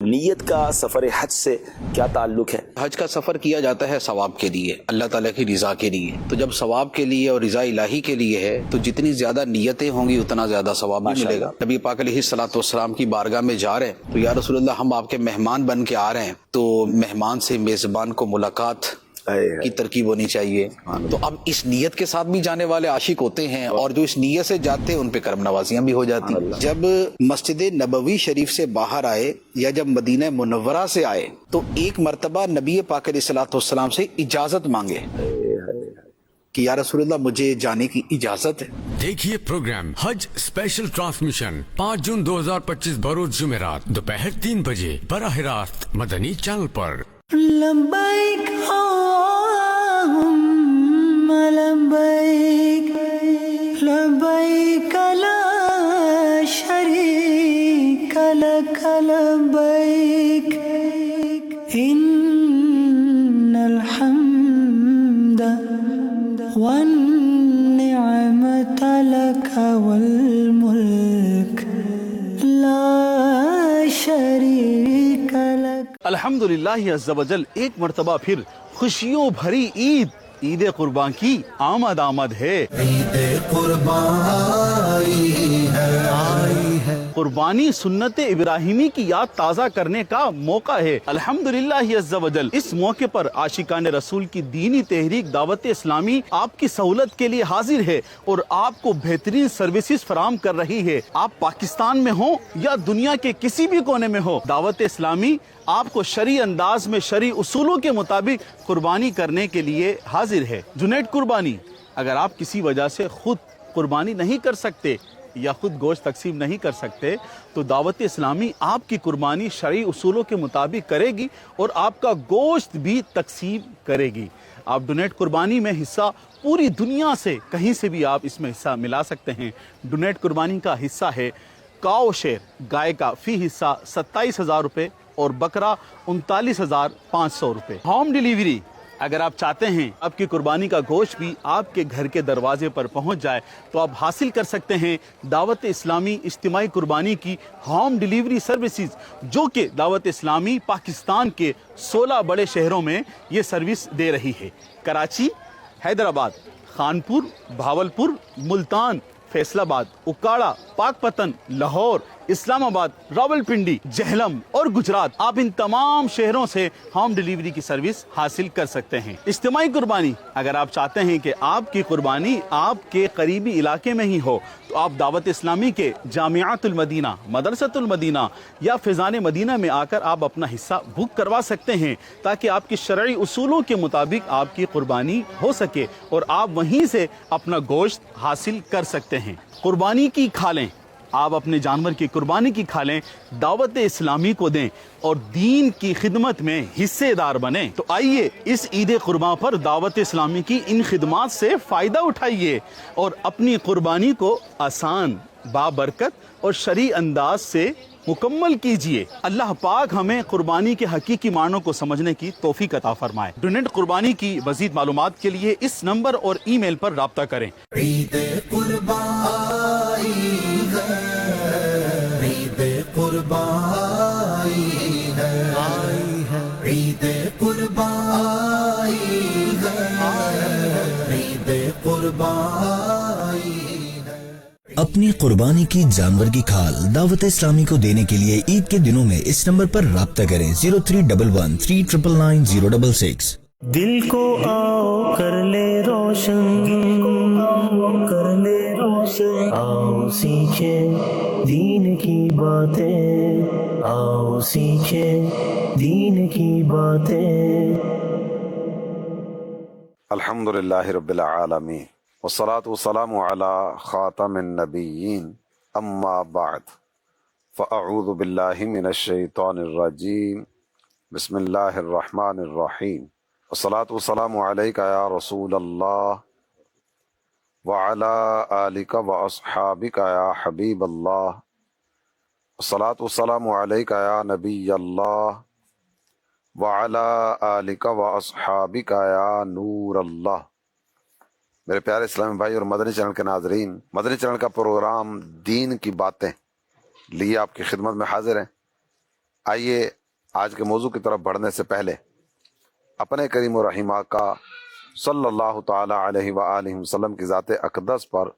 G: نیت کا سفر حج سے کیا تعلق ہے؟
F: حج کا سفر کیا جاتا ہے ثواب کے لیے، اللہ تعالیٰ کی رضا کے لیے، تو جب ثواب کے لیے اور رضا الہی کے لیے ہے تو جتنی زیادہ نیتیں ہوں گی اتنا زیادہ ثواب بھی ملے گا۔ نبی پاک علیہ الصلوۃ والسلام کی بارگاہ میں جا رہے ہیں تو یا رسول اللہ ہم آپ کے مہمان بن کے آ رہے ہیں، تو مہمان سے میزبان کو ملاقات کی ترکیب ہونی چاہیے۔ تو اب اس نیت کے ساتھ بھی جانے والے عاشق ہوتے ہیں، اور جو اس نیت سے جاتے ہیں ان پہ کرم نوازیاں بھی ہو جاتی ہیں۔ جب مسجد نبوی شریف سے باہر آئے یا جب مدینہ منورہ سے آئے تو ایک مرتبہ نبی پاک علیہ الصلوۃ والسلام سے اجازت مانگے کہ یا رسول اللہ مجھے جانے کی اجازت ہے۔
H: دیکھیے پروگرام حج اسپیشل ٹرانسمیشن 5 جون 2025 بروز جمعرات دوپہر 3 بجے براہ راست مدنی چینل پر۔
D: لبیک اللہم لبیک لبیک لا شریک لک لبیک ان الحمد والنعمت لک والملک لا شریک لک۔
I: الحمدللہ عز و جل ایک مرتبہ پھر خوشیوں بھری عید قربان کی آمد ہے۔
D: عید قربان آئی ہے،
I: قربانی سنت ابراہیمی کی یاد تازہ کرنے کا موقع ہے۔ الحمدللہ عز و جل اس موقع پر عاشقان رسول کی دینی تحریک دعوت اسلامی آپ کی سہولت کے لیے حاضر ہے اور آپ کو بہترین سروسز فراہم کر رہی ہے۔ آپ پاکستان میں ہوں یا دنیا کے کسی بھی کونے میں ہو، دعوت اسلامی آپ کو شرعی انداز میں شرعی اصولوں کے مطابق قربانی کرنے کے لیے حاضر ہے۔ جنید قربانی، اگر آپ کسی وجہ سے خود قربانی نہیں کر سکتے یا خود گوشت تقسیم نہیں کر سکتے تو دعوت اسلامی آپ کی قربانی شرعی اصولوں کے مطابق کرے گی اور آپ کا گوشت بھی تقسیم کرے گی۔ آپ ڈونیٹ قربانی میں حصہ پوری دنیا سے کہیں سے بھی آپ اس میں حصہ ملا سکتے ہیں۔ ڈونیٹ قربانی کا حصہ ہے کاؤ شیر، گائے کا فی حصہ 27,000 روپے اور بکرا 39,500 روپے۔ ہوم ڈیلیوری اگر آپ چاہتے ہیں آپ کی قربانی کا گوشت بھی آپ کے گھر کے دروازے پر پہنچ جائے تو آپ حاصل کر سکتے ہیں دعوت اسلامی اجتماعی قربانی کی ہوم ڈیلیوری سروسز، جو کہ دعوت اسلامی پاکستان کے 16 بڑے شہروں میں یہ سروس دے رہی ہے۔ کراچی، حیدرآباد، خانپور، بھاولپور، ملتان، فیصل آباد، اکاڑا، پاک پتن، لاہور، اسلام آباد، راولپنڈی، جہلم اور گجرات، آپ ان تمام شہروں سے ہوم ڈیلیوری کی سروس حاصل کر سکتے ہیں۔ اجتماعی قربانی اگر آپ چاہتے ہیں کہ آپ کی قربانی آپ کے قریبی علاقے میں ہی ہو تو آپ دعوت اسلامی کے جامعۃ المدینہ، مدرسۃ المدینہ یا فیضان مدینہ میں آ کر آپ اپنا حصہ بک کروا سکتے ہیں تاکہ آپ کے شرعی اصولوں کے مطابق آپ کی قربانی ہو سکے اور آپ وہیں سے اپنا گوشت حاصل کر سکتے ہیں۔ قربانی کی کھالیں، آپ اپنے جانور کی قربانی کی کھالیں دعوت اسلامی کو دیں اور دین کی خدمت میں حصے دار بنیں۔ تو آئیے اس عید قرباں پر دعوت اسلامی کی ان خدمات سے فائدہ اٹھائیے اور اپنی قربانی کو آسان، بابرکت اور شرعی انداز سے مکمل کیجئے۔ اللہ پاک ہمیں قربانی کے حقیقی معنوں کو سمجھنے کی توفیق عطا فرمائے۔ ڈونیٹ قربانی کی مزید معلومات کے لیے اس نمبر اور ای میل پر رابطہ کریں۔
D: عید قربانی ہے، عید قربانی ہے، عید قربانی ہے، عید قربانی۔
J: اپنی قربانی کی جانور کی کھال دعوت اسلامی کو دینے کے لیے عید کے دنوں میں اس نمبر پر رابطہ کریں 0311399966۔
K: دل کو آؤ کر لے روشن، کر لے روشن، آؤ سیکھے دین کی باتیں، آؤ سیکھے دین کی باتیں۔
L: الحمدللہ رب العالمین والصلاة والسلام علی خاتم النبیین، اما بعد فاعوذ باللہ من الشیطان الرجیم، بسم اللہ الرحمن الرحیم، والصلاة والسلام علیک یا رسول اللہ وعلی آلک واصحابک یا حبیب اللہ، والصلاة والسلام علیک یا نبی اللہ وعلی آلک واصحابک یا نور اللہ۔ میرے پیارے اسلامی بھائی اور مدنی چینل کے ناظرین، مدنی چینل کا پروگرام دین کی باتیں لیے آپ کی خدمت میں حاضر ہیں۔ آئیے آج کے موضوع کی طرف بڑھنے سے پہلے اپنے کریم و رحیم آقا صلی اللہ تعالی علیہ وآلہ وسلم کی ذات اقدس پر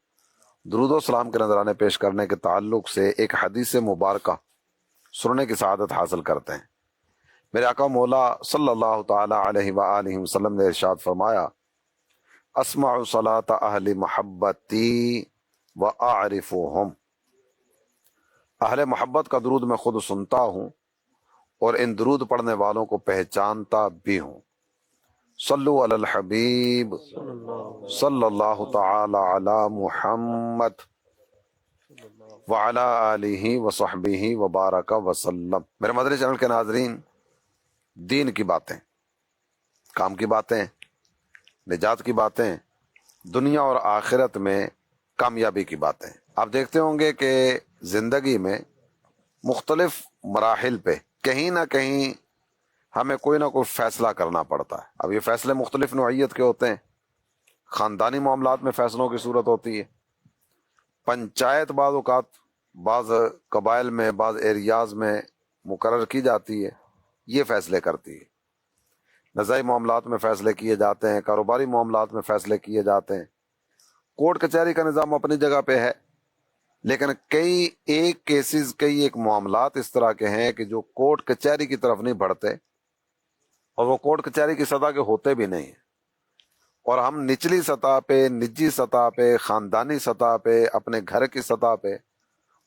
L: درود و سلام کے نذرانے پیش کرنے کے تعلق سے ایک حدیث مبارکہ سننے کی سعادت حاصل کرتے ہیں۔ میرے آقا مولا صلی اللہ تعالی علیہ وآلہ وسلم نے ارشاد فرمایا، اسمع صلاۃ اہل محبتی واعرفهم، اہل محبت کا درود میں خود سنتا ہوں اور ان درود پڑھنے والوں کو پہچانتا بھی ہوں۔ صلو علی الحبیب صلی اللہ تعالی علی محمد وعلی آلہ وصحبہ وبارک وسلم۔ میرے مدنی چینل کے ناظرین، دین کی باتیں، کام کی باتیں، نجات کی باتیں، دنیا اور آخرت میں کامیابی کی باتیں۔ آپ دیکھتے ہوں گے کہ زندگی میں مختلف مراحل پہ کہیں نہ کہیں ہمیں کوئی نہ کوئی فیصلہ کرنا پڑتا ہے۔ اب یہ فیصلے مختلف نوعیت کے ہوتے ہیں۔ خاندانی معاملات میں فیصلوں کی صورت ہوتی ہے، پنچایت بعض اوقات بعض قبائل میں، بعض ایریاز میں مقرر کی جاتی ہے، یہ فیصلے کرتی ہے۔ نزاعی معاملات میں فیصلے کیے جاتے ہیں، کاروباری معاملات میں فیصلے کیے جاتے ہیں۔ کورٹ کچہری کا نظام اپنی جگہ پہ ہے، لیکن کئی ایک معاملات اس طرح کے ہیں کہ جو کورٹ کچہری کی طرف نہیں بڑھتے اور وہ کورٹ کچہری کی سطح کے ہوتے بھی نہیں ہیں، اور ہم نچلی سطح پہ، نجی سطح پہ، خاندانی سطح پہ، اپنے گھر کی سطح پہ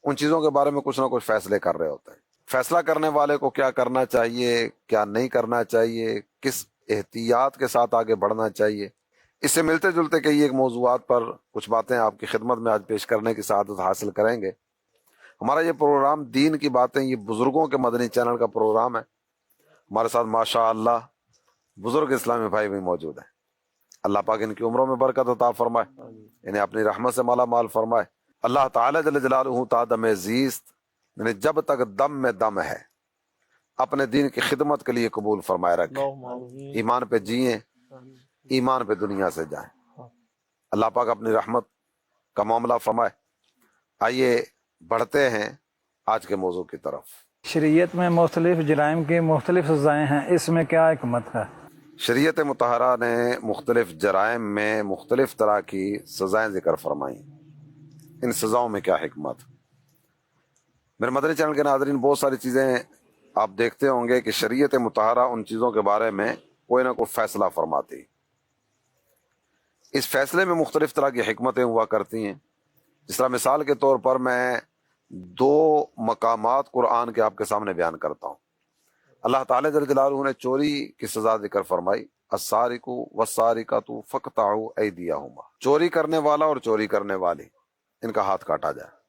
L: ان چیزوں کے بارے میں کچھ نہ کچھ فیصلے کر رہے ہوتے ہیں۔ فیصلہ کرنے والے کو کیا کرنا چاہیے، کیا نہیں کرنا چاہیے، کس احتیاط کے ساتھ آگے بڑھنا چاہیے، اس سے ملتے جلتے کئی ایک موضوعات پر کچھ باتیں آپ کی خدمت میں آج پیش کرنے کی سعادت حاصل کریں گے۔ ہمارا یہ پروگرام دین کی باتیں، یہ بزرگوں کے مدنی چینل کا پروگرام ہے۔ ہمارے ساتھ ماشاء اللہ بزرگ اسلامی بھائی بھی موجود ہیں۔ اللہ پاک ان کی عمروں میں برکت عطا فرمائے، انہیں اپنی رحمت سے مالا مال فرمائے۔ اللہ تعالیٰ جل جلالہ تا دم زیست، یعنی جب تک دم میں دم ہے اپنے دین کی خدمت کے لیے قبول فرمائے رکھے، ایمان پہ جئیں، ایمان پہ دنیا سے جائیں، اللہ پاک اپنی رحمت کا معاملہ فرمائے۔ آئیے بڑھتے ہیں آج کے موضوع کی طرف۔
M: شریعت میں مختلف جرائم کی مختلف سزائیں ہیں، اس میں کیا حکمت ہے؟
L: شریعت مطہرہ نے مختلف جرائم میں مختلف طرح کی سزائیں ذکر فرمائیں، ان سزاؤں میں کیا حکمت؟ میرے مدنی چینل کے ناظرین، بہت ساری چیزیں آپ دیکھتے ہوں گے کہ شریعت مطہرہ ان چیزوں کے بارے میں کوئی نہ کوئی فیصلہ فرماتی، اس فیصلے میں مختلف طرح کی حکمتیں ہوا کرتی ہیں۔ جس طرح مثال کے طور پر میں 2 مقامات قرآن کے آپ کے سامنے بیان کرتا ہوں۔ اللہ تعالیٰ جل جلالہ نے چوری کی سزا ذکر فرمائی، السارق والسارقۃ فاقطعوا ایدیہما، چوری کرنے والا اور چوری کرنے والی، ان کا ہاتھ کاٹا جائے۔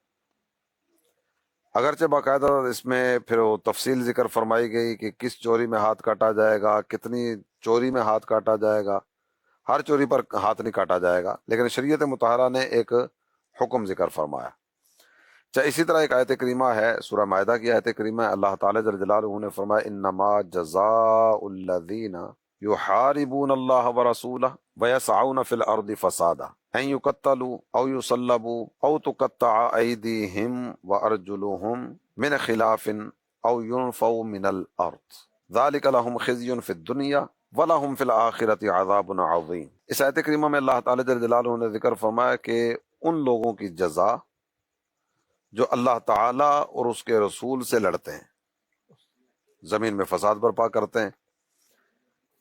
L: اگرچہ باقاعدہ اس میں پھر وہ تفصیل ذکر فرمائی گئی کہ کس چوری میں ہاتھ کاٹا جائے گا، کتنی چوری میں ہاتھ کاٹا جائے گا، ہر چوری پر ہاتھ نہیں کاٹا جائے گا، لیکن شریعت مطہرہ نے ایک حکم ذکر فرمایا۔ چاہے اسی طرح ایک آیت کریمہ ہے، سورہ مائدہ کی آیت کریمہ ہے، اللہ تعالیٰ جل جلالہ نے فرمایا انما جزاء الذین یحاربون اللہ ورسولہ ویسعون فی الارض فسادا ان یقتلوا او یصلبوا او تقطع ایدیہم وارجلہم من خلاف او ينفوا من الارض ذلک لہم خزی فی الدنیا وَلَهُمْ فِي الْآخِرَةِ عَذَابٌ عَظِيمٌ۔ اس آیت کریمہ میں اللہ تعالیٰ جل جلالہ نے ذکر فرمایا کہ ان لوگوں کی جزا جو اللہ تعالیٰ اور اس کے رسول سے لڑتے ہیں، زمین میں فساد برپا کرتے ہیں،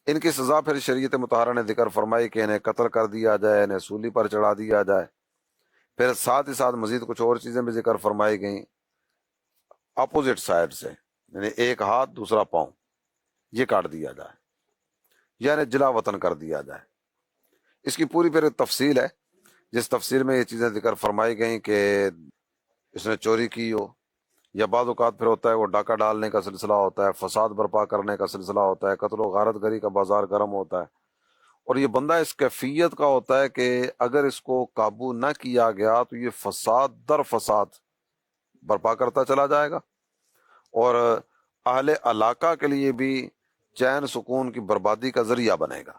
L: ان کی سزا پھر شریعت مطہرہ نے ذکر فرمائی کہ انہیں قتل کر دیا جائے، انہیں سولی پر چڑھا دیا جائے۔ پھر ساتھ ہی ساتھ مزید کچھ اور چیزیں بھی ذکر فرمائی گئیں اپوزٹ سائڈ سے، یعنی ایک ہاتھ دوسرا پاؤں یہ کاٹ دیا جائے، یعنی جلا وطن کر دیا جائے۔ اس کی پوری پھر تفصیل ہے، جس تفصیل میں یہ چیزیں ذکر فرمائی گئیں کہ اس نے چوری کی ہو، یا بعض اوقات پھر ہوتا ہے وہ ڈاکہ ڈالنے کا سلسلہ ہوتا ہے، فساد برپا کرنے کا سلسلہ ہوتا ہے، قتل و غارت گری کا بازار گرم ہوتا ہے، اور یہ بندہ اس کیفیت کا ہوتا ہے کہ اگر اس کو قابو نہ کیا گیا تو یہ فساد در فساد برپا کرتا چلا جائے گا، اور اہل علاقہ کے لیے بھی چین سکون کی بربادی کا ذریعہ بنے گا۔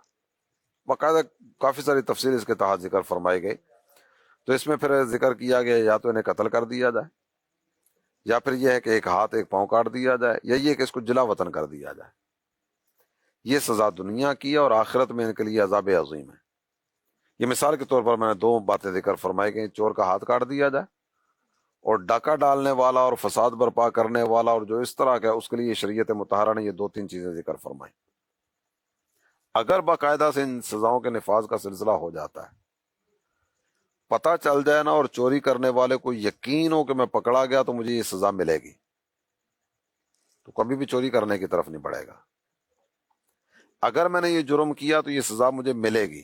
L: باقاعدہ کافی ساری تفصیل اس کے تحت ذکر فرمائی گئی۔ تو اس میں پھر ذکر کیا گیا یا تو انہیں قتل کر دیا جائے، یا پھر یہ ہے کہ ایک ہاتھ ایک پاؤں کاٹ دیا جائے، یا یہ کہ اس کو جلا وطن کر دیا جائے۔ یہ سزا دنیا کی ہے اور آخرت میں ان کے لیے عذاب عظیم ہے۔ یہ مثال کے طور پر میں نے 2 باتیں ذکر فرمائی گئی، چور کا ہاتھ کاٹ دیا جائے، اور ڈاکہ ڈالنے والا اور فساد برپا کرنے والا اور جو اس طرح کا ہے اس کے لیے شریعت مطہرہ نے یہ 2-3 چیزیں ذکر فرمائی۔ اگر باقاعدہ سے ان سزاؤں کے نفاذ کا سلسلہ ہو جاتا ہے، پتہ چل جائے نا، اور چوری کرنے والے کو یقین ہو کہ میں پکڑا گیا تو مجھے یہ سزا ملے گی، تو کبھی بھی چوری کرنے کی طرف نہیں بڑھے گا۔ اگر میں نے یہ جرم کیا تو یہ سزا مجھے ملے گی،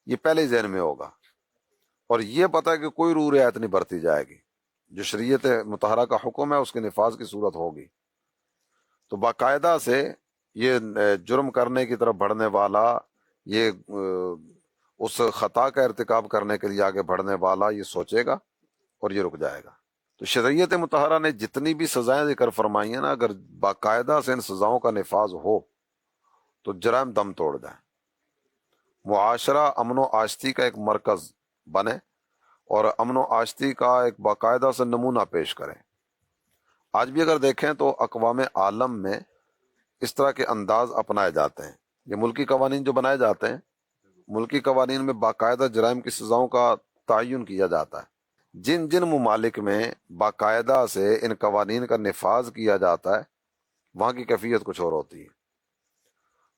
L: یہ پہلے ذہن میں ہوگا، اور یہ پتہ ہے کہ کوئی روح رعایت نہیں برتی جائے گی، جو شریعت مطہرہ کا حکم ہے اس کے نفاذ کی صورت ہوگی، تو باقاعدہ سے یہ جرم کرنے کی طرف بڑھنے والا، یہ اس خطا کا ارتکاب کرنے کے لیے آگے بڑھنے والا یہ سوچے گا اور یہ رک جائے گا۔ تو شریعت مطہرہ نے جتنی بھی سزائیں ذکر فرمائی ہیں نا، اگر باقاعدہ سے ان سزاؤں کا نفاذ ہو تو جرائم دم توڑ جائیں، معاشرہ امن و آشتی کا ایک مرکز بنے اور امن و آشتی کا ایک باقاعدہ سے نمونہ پیش کریں۔ آج بھی اگر دیکھیں تو اقوام عالم میں اس طرح کے انداز اپنائے جاتے ہیں۔ یہ ملکی قوانین جو بنائے جاتے ہیں، ملکی قوانین میں باقاعدہ جرائم کی سزاؤں کا تعین کیا جاتا ہے۔ جن جن ممالک میں باقاعدہ سے ان قوانین کا نفاذ کیا جاتا ہے، وہاں کی کیفیت کچھ اور ہوتی ہے،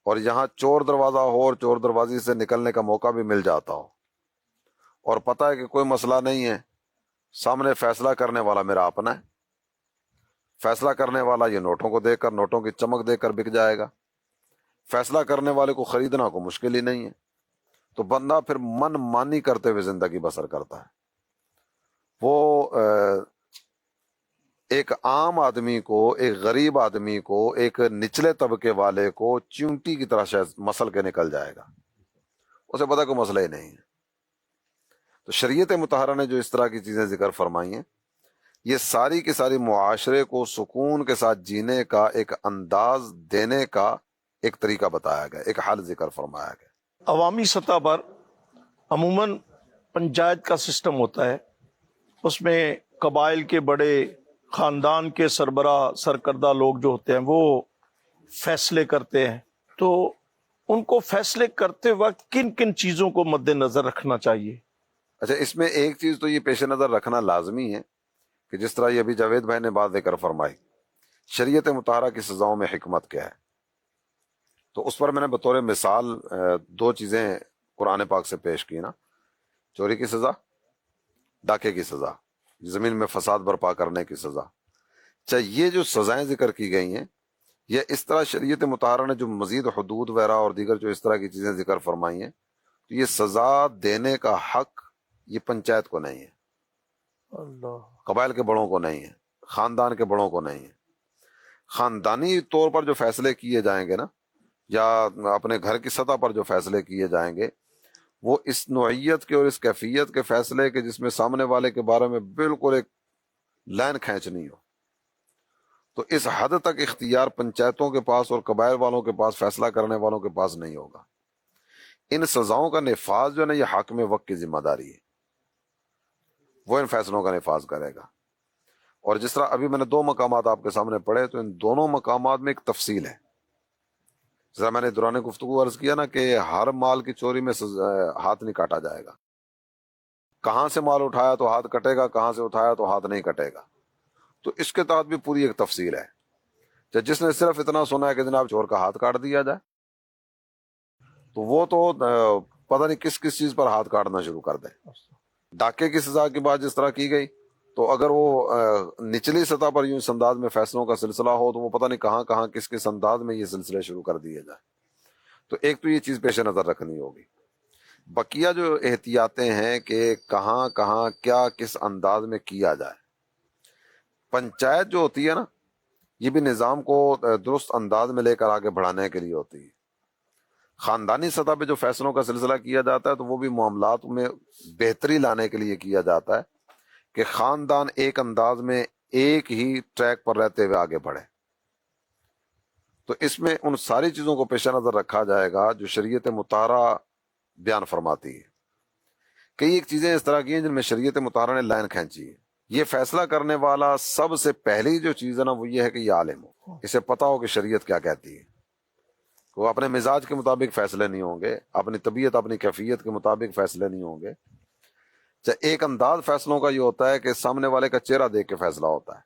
L: اور یہاں چور دروازہ ہو اور چور دروازی سے نکلنے کا موقع بھی مل جاتا ہو، اور پتہ ہے کہ کوئی مسئلہ نہیں ہے، سامنے فیصلہ کرنے والا میرا اپنا ہے، فیصلہ کرنے والا یہ نوٹوں کو دیکھ کر، نوٹوں کی چمک دیکھ کر بک جائے گا، فیصلہ کرنے والے کو خریدنا کو مشکل ہی نہیں ہے، تو بندہ پھر من مانی کرتے ہوئے زندگی بسر کرتا ہے۔ وہ ایک عام آدمی کو، ایک غریب آدمی کو، ایک نچلے طبقے والے کو چیونٹی کی طرح شاید مسل کے نکل جائے گا، اسے پتا کوئی مسئلہ ہی نہیں ہے۔ تو شریعت مطہرہ نے جو اس طرح کی چیزیں ذکر فرمائی ہیں، یہ ساری کی ساری معاشرے کو سکون کے ساتھ جینے کا ایک انداز دینے کا ایک طریقہ بتایا گیا، ایک حل ذکر فرمایا گیا۔
N: عوامی سطح پر عموماً پنچایت کا سسٹم ہوتا ہے، اس میں قبائل کے بڑے خاندان کے سربراہ سرکردہ لوگ جو ہوتے ہیں وہ فیصلے کرتے ہیں، تو ان کو فیصلے کرتے وقت کن کن چیزوں کو مد نظر رکھنا چاہیے؟
L: اچھا، اس میں ایک چیز تو یہ پیش نظر رکھنا لازمی ہے کہ جس طرح یہ ابھی جاوید بھائی نے بات ذکر فرمائی، شریعت مطہرہ کی سزاؤں میں حکمت کیا ہے، تو اس پر میں نے بطور مثال دو چیزیں قرآن پاک سے پیش کی نا، چوری کی سزا، ڈاکے کی سزا، زمین میں فساد برپا کرنے کی سزا۔ چاہے یہ جو سزائیں ذکر کی گئی ہیں، یہ اس طرح شریعت مطہرہ نے جو مزید حدود وغیرہ اور دیگر جو اس طرح کی چیزیں ذکر فرمائی ہیں، تو یہ سزا دینے کا حق یہ پنچایت کو نہیں ہے،
N: اللہ،
L: قبائل کے بڑوں کو نہیں ہے، خاندان کے بڑوں کو نہیں ہے۔ خاندانی طور پر جو فیصلے کیے جائیں گے نا، یا اپنے گھر کی سطح پر جو فیصلے کیے جائیں گے، وہ اس نوعیت کے اور اس کیفیت کے فیصلے کے جس میں سامنے والے کے بارے میں بالکل ایک لائن کھینچنی ہو، تو اس حد تک اختیار پنچایتوں کے پاس اور قبائل والوں کے پاس، فیصلہ کرنے والوں کے پاس نہیں ہوگا۔ ان سزاؤں کا نفاذ جو ہے نا، یہ حاکم وقت کی ذمہ داری ہے، وہ ان فیصلوں کا نفاذ کرے گا۔ اور جس طرح ابھی میں نے دو مقامات آپ کے سامنے پڑھے، تو ان دونوں مقامات میں ایک تفصیل ہے۔ ذرا میں نے دوران گفتگو عرض کیا نا کہ ہر مال کی چوری میں ہاتھ نہیں کاٹا جائے گا، کہاں سے مال اٹھایا تو ہاتھ کٹے گا، کہاں سے اٹھایا تو ہاتھ نہیں کٹے گا۔ تو اس کے تحت بھی پوری ایک تفصیل ہے۔ جس نے صرف اتنا سنا ہے کہ جناب چور کا ہاتھ کاٹ دیا جائے، تو وہ تو پتہ نہیں کس کس چیز پر ہاتھ کاٹنا شروع کر دے۔ ڈاکے کی سزا کی بات جس طرح کی گئی، تو اگر وہ نچلی سطح پر یوں اس انداز میں فیصلوں کا سلسلہ ہو، تو وہ پتہ نہیں کہاں کہاں کس کس انداز میں یہ سلسلے شروع کر دیے جائیں۔ تو ایک تو یہ چیز پیش نظر رکھنی ہوگی۔ بقیہ جو احتیاطیں ہیں کہ کہاں کہاں کیا کس انداز میں کیا جائے، پنچایت جو ہوتی ہے نا، یہ بھی نظام کو درست انداز میں لے کر آگے بڑھانے کے لیے ہوتی ہے۔ خاندانی سطح پہ جو فیصلوں کا سلسلہ کیا جاتا ہے، تو وہ بھی معاملات میں بہتری لانے کے لیے کیا جاتا ہے کہ خاندان ایک انداز میں ایک ہی ٹریک پر رہتے ہوئے آگے بڑھے۔ تو اس میں ان ساری چیزوں کو پیش نظر رکھا جائے گا جو شریعت مطہرہ بیان فرماتی ہے۔ کئی ایک چیزیں اس طرح کی ہیں جن میں شریعت مطہرہ نے لائن کھینچی ہے۔ یہ فیصلہ کرنے والا سب سے پہلی جو چیز ہے نا، وہ یہ ہے کہ یہ عالم ہو، اسے پتا ہو کہ شریعت کیا کہتی ہے۔ وہ اپنے مزاج کے مطابق فیصلے نہیں ہوں گے، اپنی طبیعت اپنی کیفیت کے مطابق فیصلے نہیں ہوں گے۔ ایک انداز فیصلوں کا یہ ہوتا ہے کہ سامنے والے کا چہرہ دیکھ کے فیصلہ ہوتا ہے،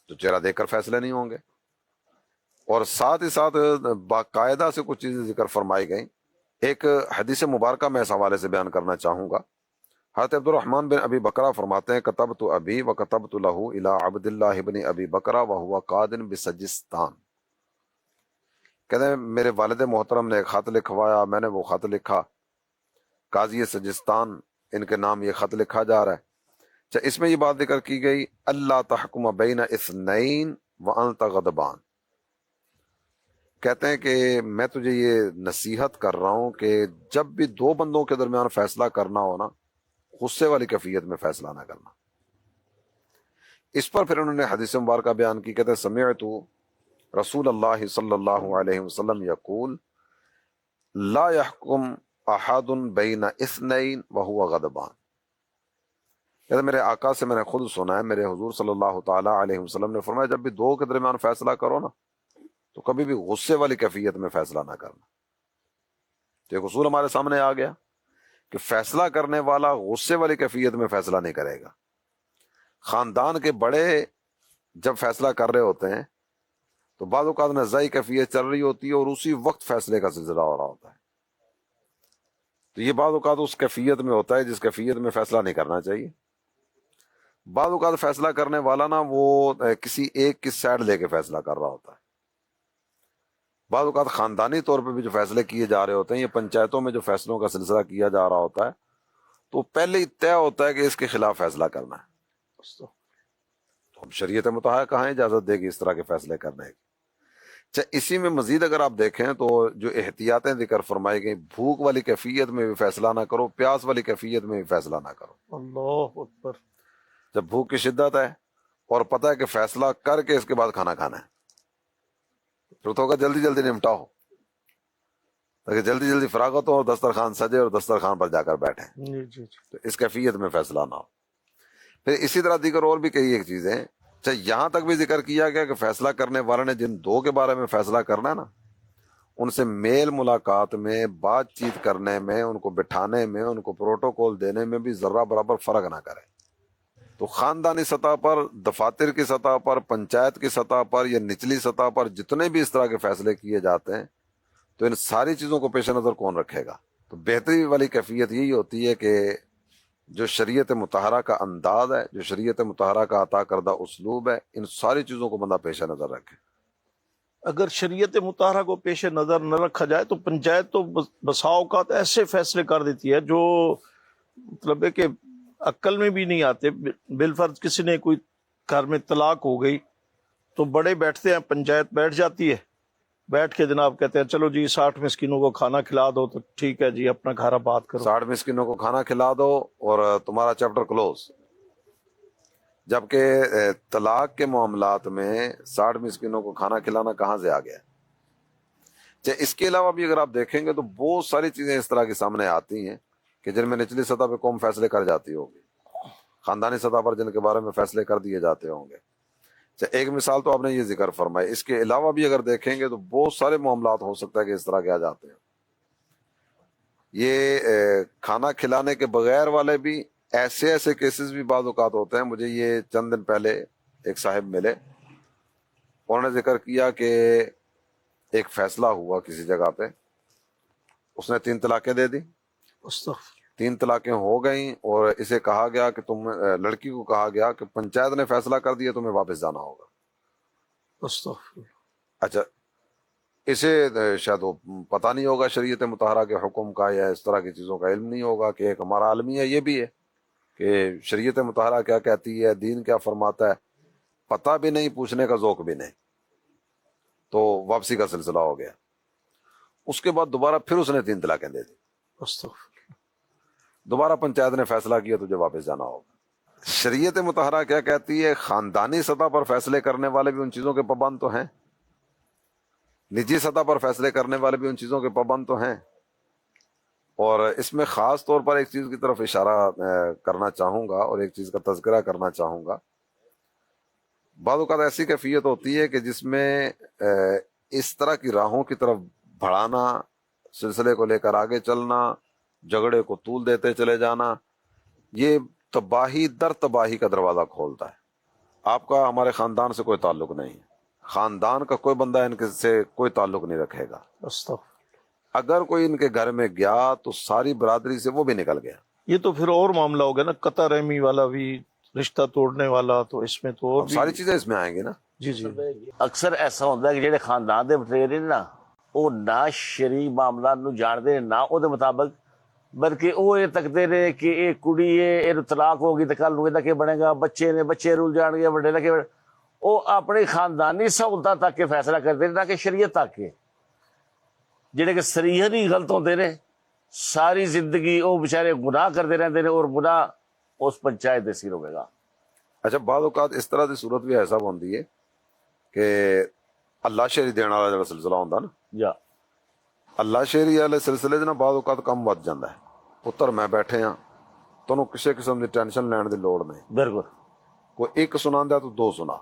L: تو چہرہ دیکھ کر فیصلے نہیں ہوں گے۔ اور ساتھ ہی ساتھ باقاعدہ سے کچھ چیزیں ذکر فرمائی گئیں۔ ایک حدیث مبارکہ میں اس حوالے سے بیان کرنا چاہوں گا۔ حضرت عبد الرحمن بن ابی بکرہ فرماتے ہیں، کتبت ابی و کتبت لہ الی عبد اللہ بن ابی بکرہ وہو قادن بسجستان۔ کہتے ہیں میرے والد محترم نے ایک خط لکھوایا، میں نے وہ خط لکھا، قاضی سجستان ان کے نام یہ خط لکھا جا رہا ہے۔ اس میں یہ بات ذکر کی گئی، اللہ تحکم بین اثنین وانت غضبان۔ کہتے ہیں کہ میں تجھے یہ نصیحت کر رہا ہوں کہ جب بھی دو بندوں کے درمیان فیصلہ کرنا ہو نا، غصے والی کیفیت میں فیصلہ نہ کرنا۔ اس پر پھر انہوں نے حدیث مبارکہ بیان کی، کہتے ہیں سمعت رسول اللہ صلی اللہ علیہ وسلم یقول لا يحکم احد بین اثنین وہو غضبان۔ کہتے میرے آقا سے میں نے خود سنا ہے، میرے حضور صلی اللہ تعالی علیہ وسلم نے فرمایا جب بھی دو کے درمیان فیصلہ کرو نا، تو کبھی بھی غصے والی کیفیت میں فیصلہ نہ کرنا۔ تو ایک اصول ہمارے سامنے آ گیا کہ فیصلہ کرنے والا غصے والی کیفیت میں فیصلہ نہیں کرے گا۔ خاندان کے بڑے جب فیصلہ کر رہے ہوتے ہیں تو بعض اوقات نزاعی کیفیت چل رہی ہوتی ہے اور اسی وقت فیصلے کا سلسلہ ہو رہا ہوتا ہے۔ تو یہ بعض اوقات اس کیفیت میں ہوتا ہے جس کیفیت میں فیصلہ نہیں کرنا چاہیے۔ بعض اوقات فیصلہ کرنے والا نا وہ کسی ایک کی سائڈ لے کے فیصلہ کر رہا ہوتا ہے۔ بعض اوقات خاندانی طور پہ بھی جو فیصلے کیے جا رہے ہوتے ہیں، یہ پنچایتوں میں جو فیصلوں کا سلسلہ کیا جا رہا ہوتا ہے، تو پہلے ہی طے ہوتا ہے کہ اس کے خلاف فیصلہ کرنا ہے۔ تو ہم شریعت مطہرہ کہاں اجازت دے گی اس طرح کے فیصلے کرنے کی؟ اچھا اسی میں مزید اگر آپ دیکھیں تو جو احتیاطیں ذکر فرمائی گئی، بھوک والی کیفیت میں بھی فیصلہ نہ کرو، پیاس والی کیفیت میں بھی فیصلہ نہ کرو۔
N: اللہ اکبر۔
L: جب بھوک کی شدت ہے اور پتہ ہے کہ فیصلہ کر کے اس کے بعد کھانا کھانا ہے، پھر تو ہوگا جلدی جلدی نمٹاؤ تاکہ جلدی جلدی فراغت ہو اور دسترخوان سجے اور دسترخوان پر جا کر بیٹھیں،
N: جی جی۔
L: تو اس کیفیت میں فیصلہ نہ ہو۔ پھر اسی طرح دیگر اور بھی کئی ایک چیزیں، اچھا یہاں تک بھی ذکر کیا گیا کہ فیصلہ کرنے والے نے جن دو کے بارے میں فیصلہ کرنا ہے نا، ان سے میل ملاقات میں، بات چیت کرنے میں، ان کو بٹھانے میں، ان کو پروٹوکول دینے میں بھی ذرہ برابر فرق نہ کرے۔ تو خاندانی سطح پر، دفاتر کی سطح پر، پنچایت کی سطح پر یا نچلی سطح پر جتنے بھی اس طرح کے فیصلے کیے جاتے ہیں، تو ان ساری چیزوں کو پیش نظر کون رکھے گا؟ تو بہتری والی کیفیت یہی ہوتی ہے کہ جو شریعت مطہرہ کا انداز ہے، جو شریعت مطہرہ کا عطا کردہ اسلوب ہے، ان ساری چیزوں کو بندہ پیش نظر رکھے۔
N: اگر شریعت مطہرہ کو پیش نظر نہ رکھا جائے تو پنچایت تو بسا اوقات ایسے فیصلے کر دیتی ہے جو مطلب ہے کہ عقل میں بھی نہیں آتے۔ بالفرض کسی نے کوئی گھر میں طلاق ہو گئی تو بڑے بیٹھتے ہیں، پنچایت بیٹھ جاتی ہے، بیٹھ کے جناب کہتے ہیں چلو جی 60 مسکینوں کو کھانا کھلا دو، تو ٹھیک ہے جی اپنا گھر آباد کرو۔
L: 60 مسکینوں کو کھانا کھلا دو اور تمہارا چیپٹر کلوز۔ جبکہ طلاق کے معاملات میں 60 مسکینوں کو کھانا کھلانا کہاں سے آ گیا؟ اس کے علاوہ بھی اگر آپ دیکھیں گے تو بہت ساری چیزیں اس طرح کی سامنے آتی ہیں کہ جن میں نچلی سطح پہ قوم فیصلے کر جاتی ہوگی، خاندانی سطح پر جن کے بارے میں فیصلے کر دیے جاتے ہوں گے۔ ایک مثال تو آپ نے یہ ذکر فرمائی، اس کے علاوہ بھی اگر دیکھیں گے تو بہت سارے معاملات ہو سکتا ہے کہ اس طرح کے آ جاتے ہیں۔ یہ کھانا کھلانے کے بغیر والے بھی ایسے کیسز بھی بعض اوقات ہوتے ہیں۔ مجھے یہ چند دن پہلے ایک صاحب ملے، انہوں نے ذکر کیا کہ ایک فیصلہ ہوا کسی جگہ پہ، اس نے 3 طلاقیں دے دی، 3 طلاقیں ہو گئیں، اور اسے کہا گیا کہ لڑکی کو کہا گیا کہ پنچایت نے فیصلہ کر دیا تمہیں واپس جانا ہوگا۔ اچھا اسے شاید وہ پتہ نہیں ہوگا شریعت مطہرہ کے حکم کا یا اس طرح کی چیزوں کا علم نہیں ہوگا کہ ایک ہمارا عالمیہ یہ بھی ہے کہ شریعت مطہرہ کیا کہتی ہے، دین کیا فرماتا ہے، پتہ بھی نہیں، پوچھنے کا ذوق بھی نہیں، تو واپسی کا سلسلہ ہو گیا۔ اس کے بعد دوبارہ پھر اس نے 3 طلاقیں دے دی، دوبارہ پنچایت نے فیصلہ کیا تجھے واپس جانا ہوگا۔ شریعت مطہرہ کیا کہتی ہے؟ خاندانی سطح پر فیصلے کرنے والے بھی ان چیزوں کے پابند تو ہیں، نجی سطح پر فیصلے کرنے والے بھی ان چیزوں کے پابند تو ہیں۔ اور اس میں خاص طور پر ایک چیز کی طرف اشارہ کرنا چاہوں گا اور ایک چیز کا تذکرہ کرنا چاہوں گا۔ بعض اوقات ایسی کیفیت ہوتی ہے کہ جس میں اس طرح کی راہوں کی طرف بڑھانا، سلسلے کو لے کر آگے چلنا، جھگڑے کو طول دیتے چلے جانا، یہ تباہی در تباہی کا دروازہ کھولتا ہے۔ آپ کا ہمارے خاندان سے کوئی تعلق نہیں ہے، خاندان کا کوئی بندہ ان کے سے کوئی تعلق نہیں رکھے گا۔ اگر کوئی ان کے گھر میں گیا تو ساری برادری سے وہ بھی نکل گیا۔
N: یہ تو پھر اور معاملہ ہو گیا نا، قطع رحمی والا بھی، رشتہ توڑنے والا، تو اس میں تو اور
L: ساری چیزیں اس میں آئیں گی نا۔
N: جی جی۔
O: اکثر ایسا ہوتا ہے کہ جہے خاندان دے بٹھیرے نے نا، وہ نہ شرعی معاملات نو جانتے نہ او دے مطابق، بلکہ وہ یہ تکتے رہے کہ یہ کڑی ہے، یہ طلاق ہوگی تو کل نو کہ بنے گا، بچے نے بچے رول جان گے، بڑے لگے، وہ اپنی خاندانی سہولتاں تک کے فیصلہ کرتے نہ کہ شریعت تک کے، جڑے کہ صریحاً ہی غلط ہوتے رہے، ساری زندگی وہ بےچارے گناہ کرتے رہتے ہیں، اور گناہ اس پنچایت دے سر ہوئے گا۔
L: اچھا بعض اوقات اس طرح کی صورت بھی ایسا ہوتی ہے کہ اللہ شہری دینے والا جڑا سلسلہ ہوتا نا،
O: یا
L: اللہ شہری والے سلسلے نا بعض اوقات کم ود جاتا ہے۔ پتر میں بیٹھے ہاں، تمہیں کسی قسم کی ٹینشن لین کی لوڑ نہیں،
O: بالکل،
L: کوئی ایک سنا دیا تو 2 سنا،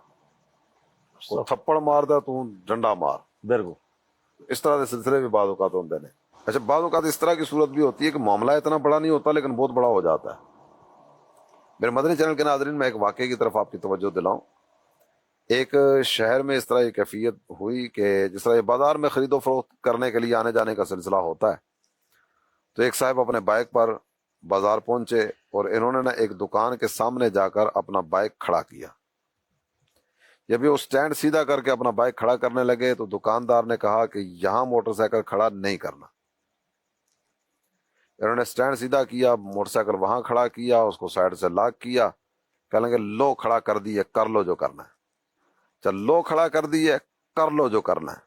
L: کوئی تھپڑ مار دیا تو ڈنڈا مار،
O: بالکل،
L: اس طرح کے سلسلے بھی بعض اوقات ہوتے ہیں۔ اچھا بعض اوقات اس طرح کی صورت بھی ہوتی ہے کہ معاملہ اتنا بڑا نہیں ہوتا لیکن بہت بڑا ہو جاتا ہے۔ میرے مدنی چینل کے ناظرین، میں ایک واقعے کی طرف آپ کی توجہ دلاؤں۔ ایک شہر میں اس طرح یہ کیفیت ہوئی کہ جس طرح بازار میں خرید و فروخت کرنے کے لیے آنے جانے کا سلسلہ ہوتا ہے، تو ایک صاحب اپنے بائک پر بازار پہنچے اور انہوں نے ایک دکان کے سامنے جا کر اپنا بائک کھڑا کیا۔ جب یہ سٹینڈ سیدھا کر کے اپنا بائک کھڑا کرنے لگے تو دکاندار نے کہا کہ یہاں موٹر سائیکل کھڑا نہیں کرنا۔ انہوں نے سٹینڈ سیدھا کیا، موٹر سائیکل وہاں کھڑا کیا، اس کو سائیڈ سے لاک کیا، کہنے لگے لو کھڑا کر دیے، کر لو جو کرنا ہے۔ چل لو کھڑا کر دیے، کر لو جو کرنا ہے۔